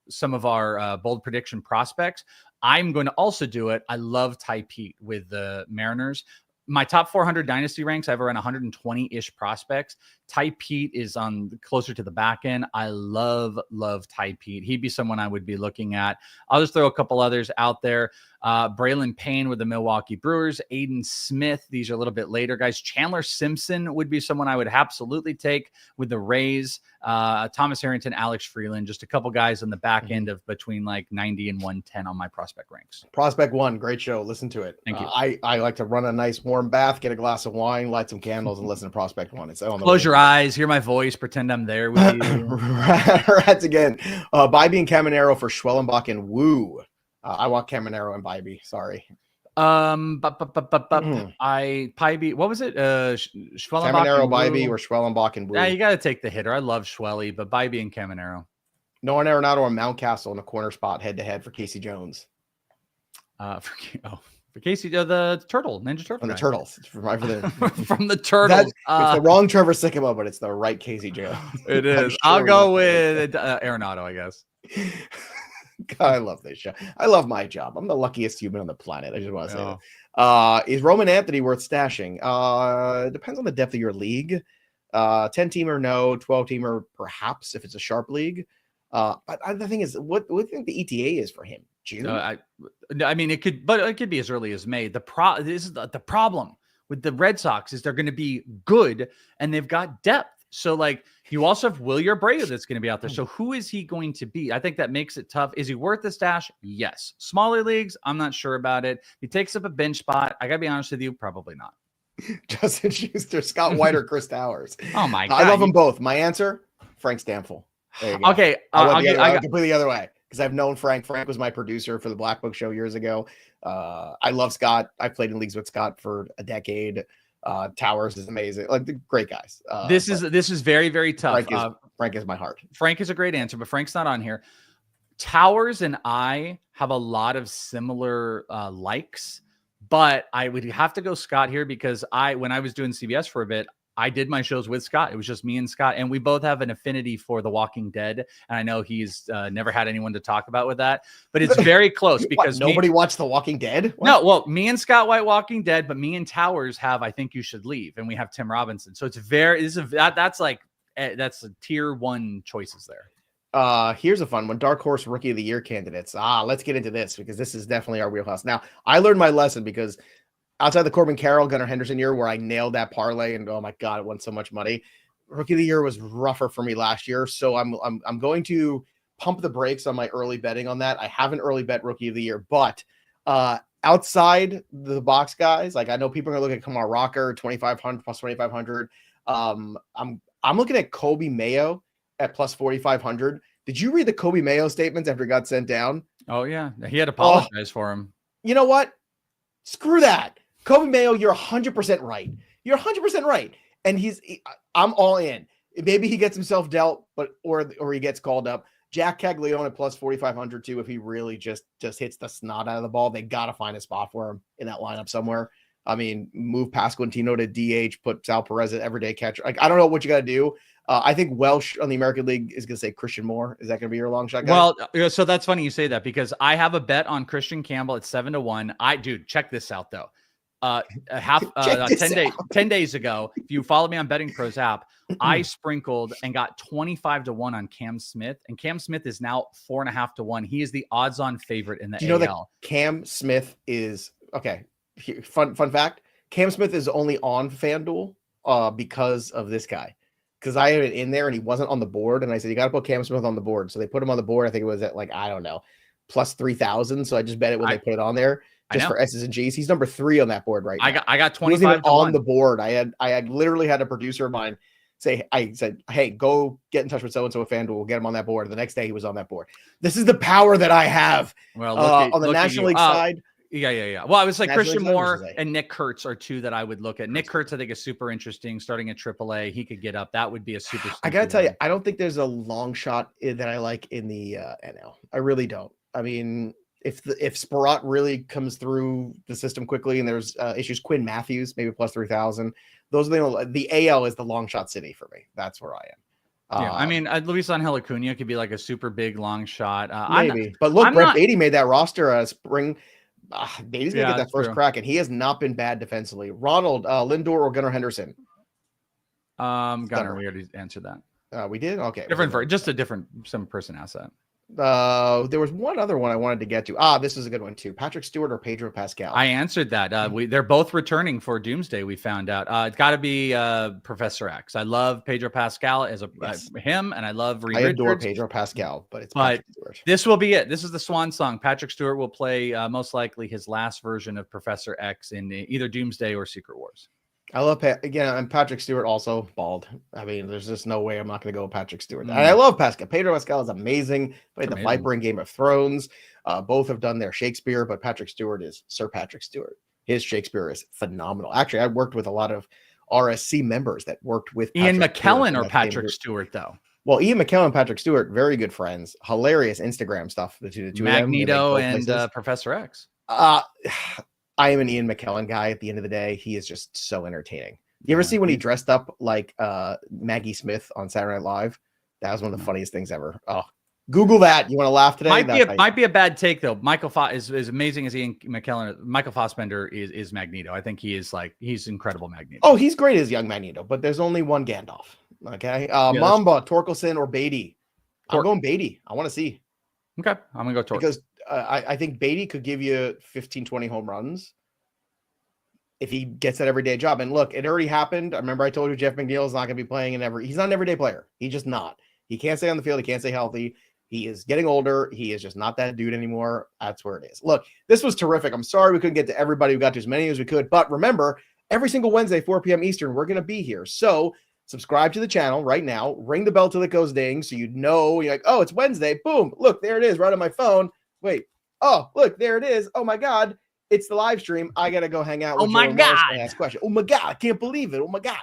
some of our bold prediction prospects. I'm going to also do it. I love Ty Pete with the Mariners. My top 400 dynasty ranks, I have around 120-ish prospects. Ty Pete is on closer to the back end. I love Ty Pete. He'd be someone I would be looking at. I'll just throw a couple others out there. Braylon Payne with the Milwaukee Brewers, Aiden Smith. These are a little bit later guys. Chandler Simpson would be someone I would absolutely take with the Rays. Thomas Harrington, Alex Freeland, just a couple guys on the back end of between like 90 and 110 on my prospect ranks. Prospect One, great show. Listen to it. Thank you. I like to run a nice warm bath, get a glass of wine, light some candles, and listen to Prospect One. It's on the Close your eyes, hear my voice, pretend I'm there with you. Rats again. Bybee and Caminero for Schwellenbach and Woo. I want Caminero and Bybee. Sorry. Bybee. What was it? Schwellenbach, Caminero, Bybee, or Schwellenbach and Woo. Yeah, you got to take the hitter. I love Schwelly, but Bybee and Caminero. Nolan Arenado or Mountcastle in a corner spot head to head for Casey Jones. For Casey, the turtle, Ninja Turtle. From the Turtles. From the Turtles. It's the wrong Trevor Sycamore, but it's the right Casey Jones. It is. I'll go with Arenado, I guess. God, I love this show. I love my job. I'm the luckiest human on the planet. I just want to say that. Is Roman Anthony worth stashing? It depends on the depth of your league. 10-teamer, no. 12-teamer, perhaps, if it's a sharp league. But the thing is, what do you think the ETA is for him? June? I mean, it could be as early as May. This is the problem with the Red Sox is they're going to be good and they've got depth. So, like, you also have Wilyer Abreu that's going to be out there. So, who is he going to be? I think that makes it tough. Is he worth the stash? Yes. Smaller leagues, I'm not sure about it. He takes up a bench spot. I got to be honest with you, probably not. Justin Schuster, Scott White, or Chris Towers. Oh, my God. I love them both. My answer, Frank Stamfel. There you go. Okay. I got completely the other way because I've known Frank. Frank was my producer for the Black Book Show years ago. I love Scott. I played in leagues with Scott for a decade. Towers is amazing. Like the great guys. This is very, very tough. Frank is my heart. Frank is a great answer, but Frank's not on here. Towers and I have a lot of similar likes, but I would have to go Scott here because when I was doing CBS for a bit, I did my shows with Scott. It was just me and Scott, and we both have an affinity for The Walking Dead. And I know he's never had anyone to talk about with that, but it's very close because nobody watched The Walking Dead. What? No, well, me and Scott White Walking Dead, but me and Towers have I Think You Should Leave, and we have Tim Robinson. So it's that's a tier 1 choices there. Here's a fun one. Dark Horse Rookie of the Year candidates. Let's get into this because this is definitely our wheelhouse. Now, I learned my lesson because outside the Corbin Carroll, Gunnar Henderson year where I nailed that parlay and oh my God, it won so much money. Rookie of the Year was rougher for me last year. So I'm going to pump the brakes on my early betting on that. I haven't early bet Rookie of the Year, but outside the box guys, like I know people are going to look at Kumar Rocker, 2,500 plus 2,500. I'm looking at Kobe Mayo at plus 4,500. Did you read the Kobe Mayo statements after it got sent down? Oh yeah. He had apologized for him. You know what? Screw that. Kobe Mayo, you're 100% right. You're 100% right. And I'm all in. Maybe he gets himself dealt, or he gets called up. Jack Caglione at plus 4,500 too. If he really just hits the snot out of the ball, they got to find a spot for him in that lineup somewhere. I mean, move Pasquantino to DH, put Sal Perez at everyday catcher. Like, I don't know what you got to do. I think Welsh on the American League is going to say Kristian Moore. Is that going to be your long shot guy? Well, so that's funny you say that because I have a bet on Kristian Campbell at 7-1. Dude, check this out though. 10 days ago, if you follow me on Betting Pros app, I sprinkled and got 25-1 on Cam Smith, and Cam Smith is now 4.5-1. He is the odds-on favorite in the AL. Do you know that Cam Smith is okay? Fun fact: Cam Smith is only on FanDuel because of this guy. Because I had it in there and he wasn't on the board, and I said you got to put Cam Smith on the board. So they put him on the board. I think it was at I don't know, plus 3,000. So I just bet it when they put it on there. Just for S's and G's. He's number 3 on that board right now. I got 25 on the board. I had literally had a producer of mine say, I said, hey, go get in touch with so-and-so at FanDuel. We'll get him on that board. And the next day he was on that board. This is the power that I have. Well, on the National League side. Yeah. Well, I was like Kristian Moore and Nick Kurtz are 2 that I would look at. Nick Kurtz, I think, is super interesting. Starting at AAA, he could get up. That would be a super. I gotta tell you, I don't think there's a long shot that I like in the NL. I really don't. I mean, if Sparrott really comes through the system quickly and there's issues, Quinn Matthews maybe plus 3,000. Those are the AL is the long shot city for me. That's where I am. Yeah, I mean, Luis Angel Acuna could be like a super big long shot. Maybe, but look, Brett Beatty made that roster spring. Beatty's gonna get that first crack, and he has not been bad defensively. Ronald, Lindor, or Gunnar Henderson? Gunnar, we already answered that. We did? Okay. Just a different some person asset. There was one other one I wanted to get to. This is a good one too. Patrick Stewart or Pedro Pascal? I answered that. They're both returning for Doomsday. We found out. It's got to be Professor X. I love Pedro Pascal as him, and I love Reed Richards. Adore Pedro Pascal, but Patrick Stewart. This will be it. This is the swan song. Patrick Stewart will play most likely his last version of Professor X in either Doomsday or Secret Wars. I love again, and Patrick Stewart also bald. I mean, there's just no way I'm not going to go with Patrick Stewart. And I love Pascal. Pedro Pascal is amazing. Played the Viper in Game of Thrones. Both have done their Shakespeare, but Patrick Stewart is Sir Patrick Stewart. His Shakespeare is phenomenal. Actually, I worked with a lot of RSC members that worked with Ian McKellen or Patrick Stewart, though. Well, Ian McKellen and Patrick Stewart, very good friends. Hilarious Instagram stuff. The two Magneto and Professor X. I am an Ian McKellen guy at the end of the day. He is just so entertaining. You ever see when he dressed up like Maggie Smith on Saturday Night Live? That was one of the funniest things ever. Oh, Google that. You want to laugh today? Might be a bad take though. Michael is amazing as Ian McKellen. Michael Fassbender is Magneto. I think he's incredible Magneto. Oh, he's great as young Magneto, but there's only one Gandalf. Okay. Mamba, Torkelson, or Beatty. I'm going Beatty. I want to see. Okay. I'm going to go Torkelson. Because I think Beatty could give you 15, 20 home runs if he gets that everyday job. And look, it already happened. I remember I told you Jeff McNeil is not going to be playing he's not an everyday player. He's just not. He can't stay on the field. He can't stay healthy. He is getting older. He is just not that dude anymore. That's where it is. Look, this was terrific. I'm sorry we couldn't get to everybody. We got to as many as we could. But remember, every single Wednesday, 4 p.m. Eastern, we're going to be here. So subscribe to the channel right now. Ring the bell till it goes ding so you're like, oh, it's Wednesday. Boom. Look, there it is right on my phone. Wait. Oh, look, there it is. Oh, my God. it's the live stream. I got to go hang out with Oh my Joe and Welsh God. and ask questions. Oh my God. I can't believe it. Oh my God.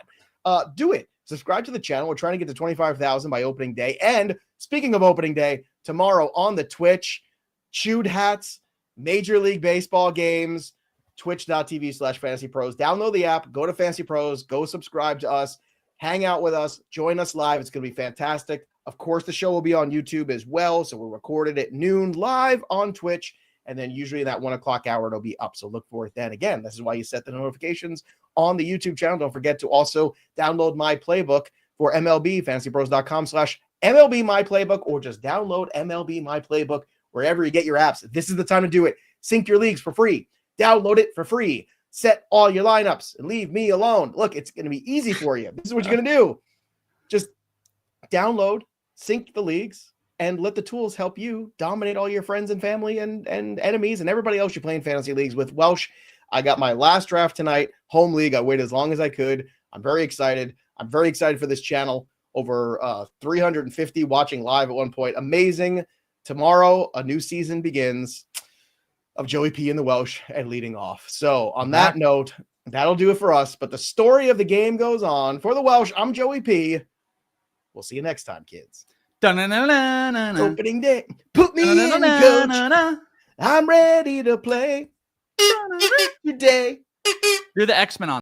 Do it. Subscribe to the channel. We're trying to get to 25,000 by opening day. And speaking of opening day, tomorrow on the Twitch, chewed hats, Major League Baseball games, twitch.tv/FantasyPros. Download the app, go to Fantasy Pros, go subscribe to us, hang out with us, join us live. It's going to be fantastic. Of course, the show will be on YouTube as well. So we're recorded at noon live on Twitch. And then usually in that 1 o'clock hour, it'll be up. So look for it then. Again, this is why you set the notifications on the YouTube channel. Don't forget to also download my playbook for MLB, fantasypros.com/MLB my playbook, or just download MLB my playbook wherever you get your apps. This is the time to do it. Sync your leagues for free. Download it for free. Set all your lineups and leave me alone. Look, it's going to be easy for you. This is what you're going to do. Just download, sync the leagues, and let the tools help you dominate all your friends and family and enemies and everybody else you're playing fantasy leagues with. Welsh, I got my last draft tonight, home league. I waited as long as I could. I'm very excited. I'm very excited for this channel. Over 350 watching live at one point. Amazing. Tomorrow, a new season begins of Joey P and the Welsh and leading off. So on that note, that'll do it for us. But the story of the game goes on. For the Welsh, I'm Joey P. We'll see you next time, kids. Opening day. Put me in, coach. I'm ready to play today. You're the X-Men on.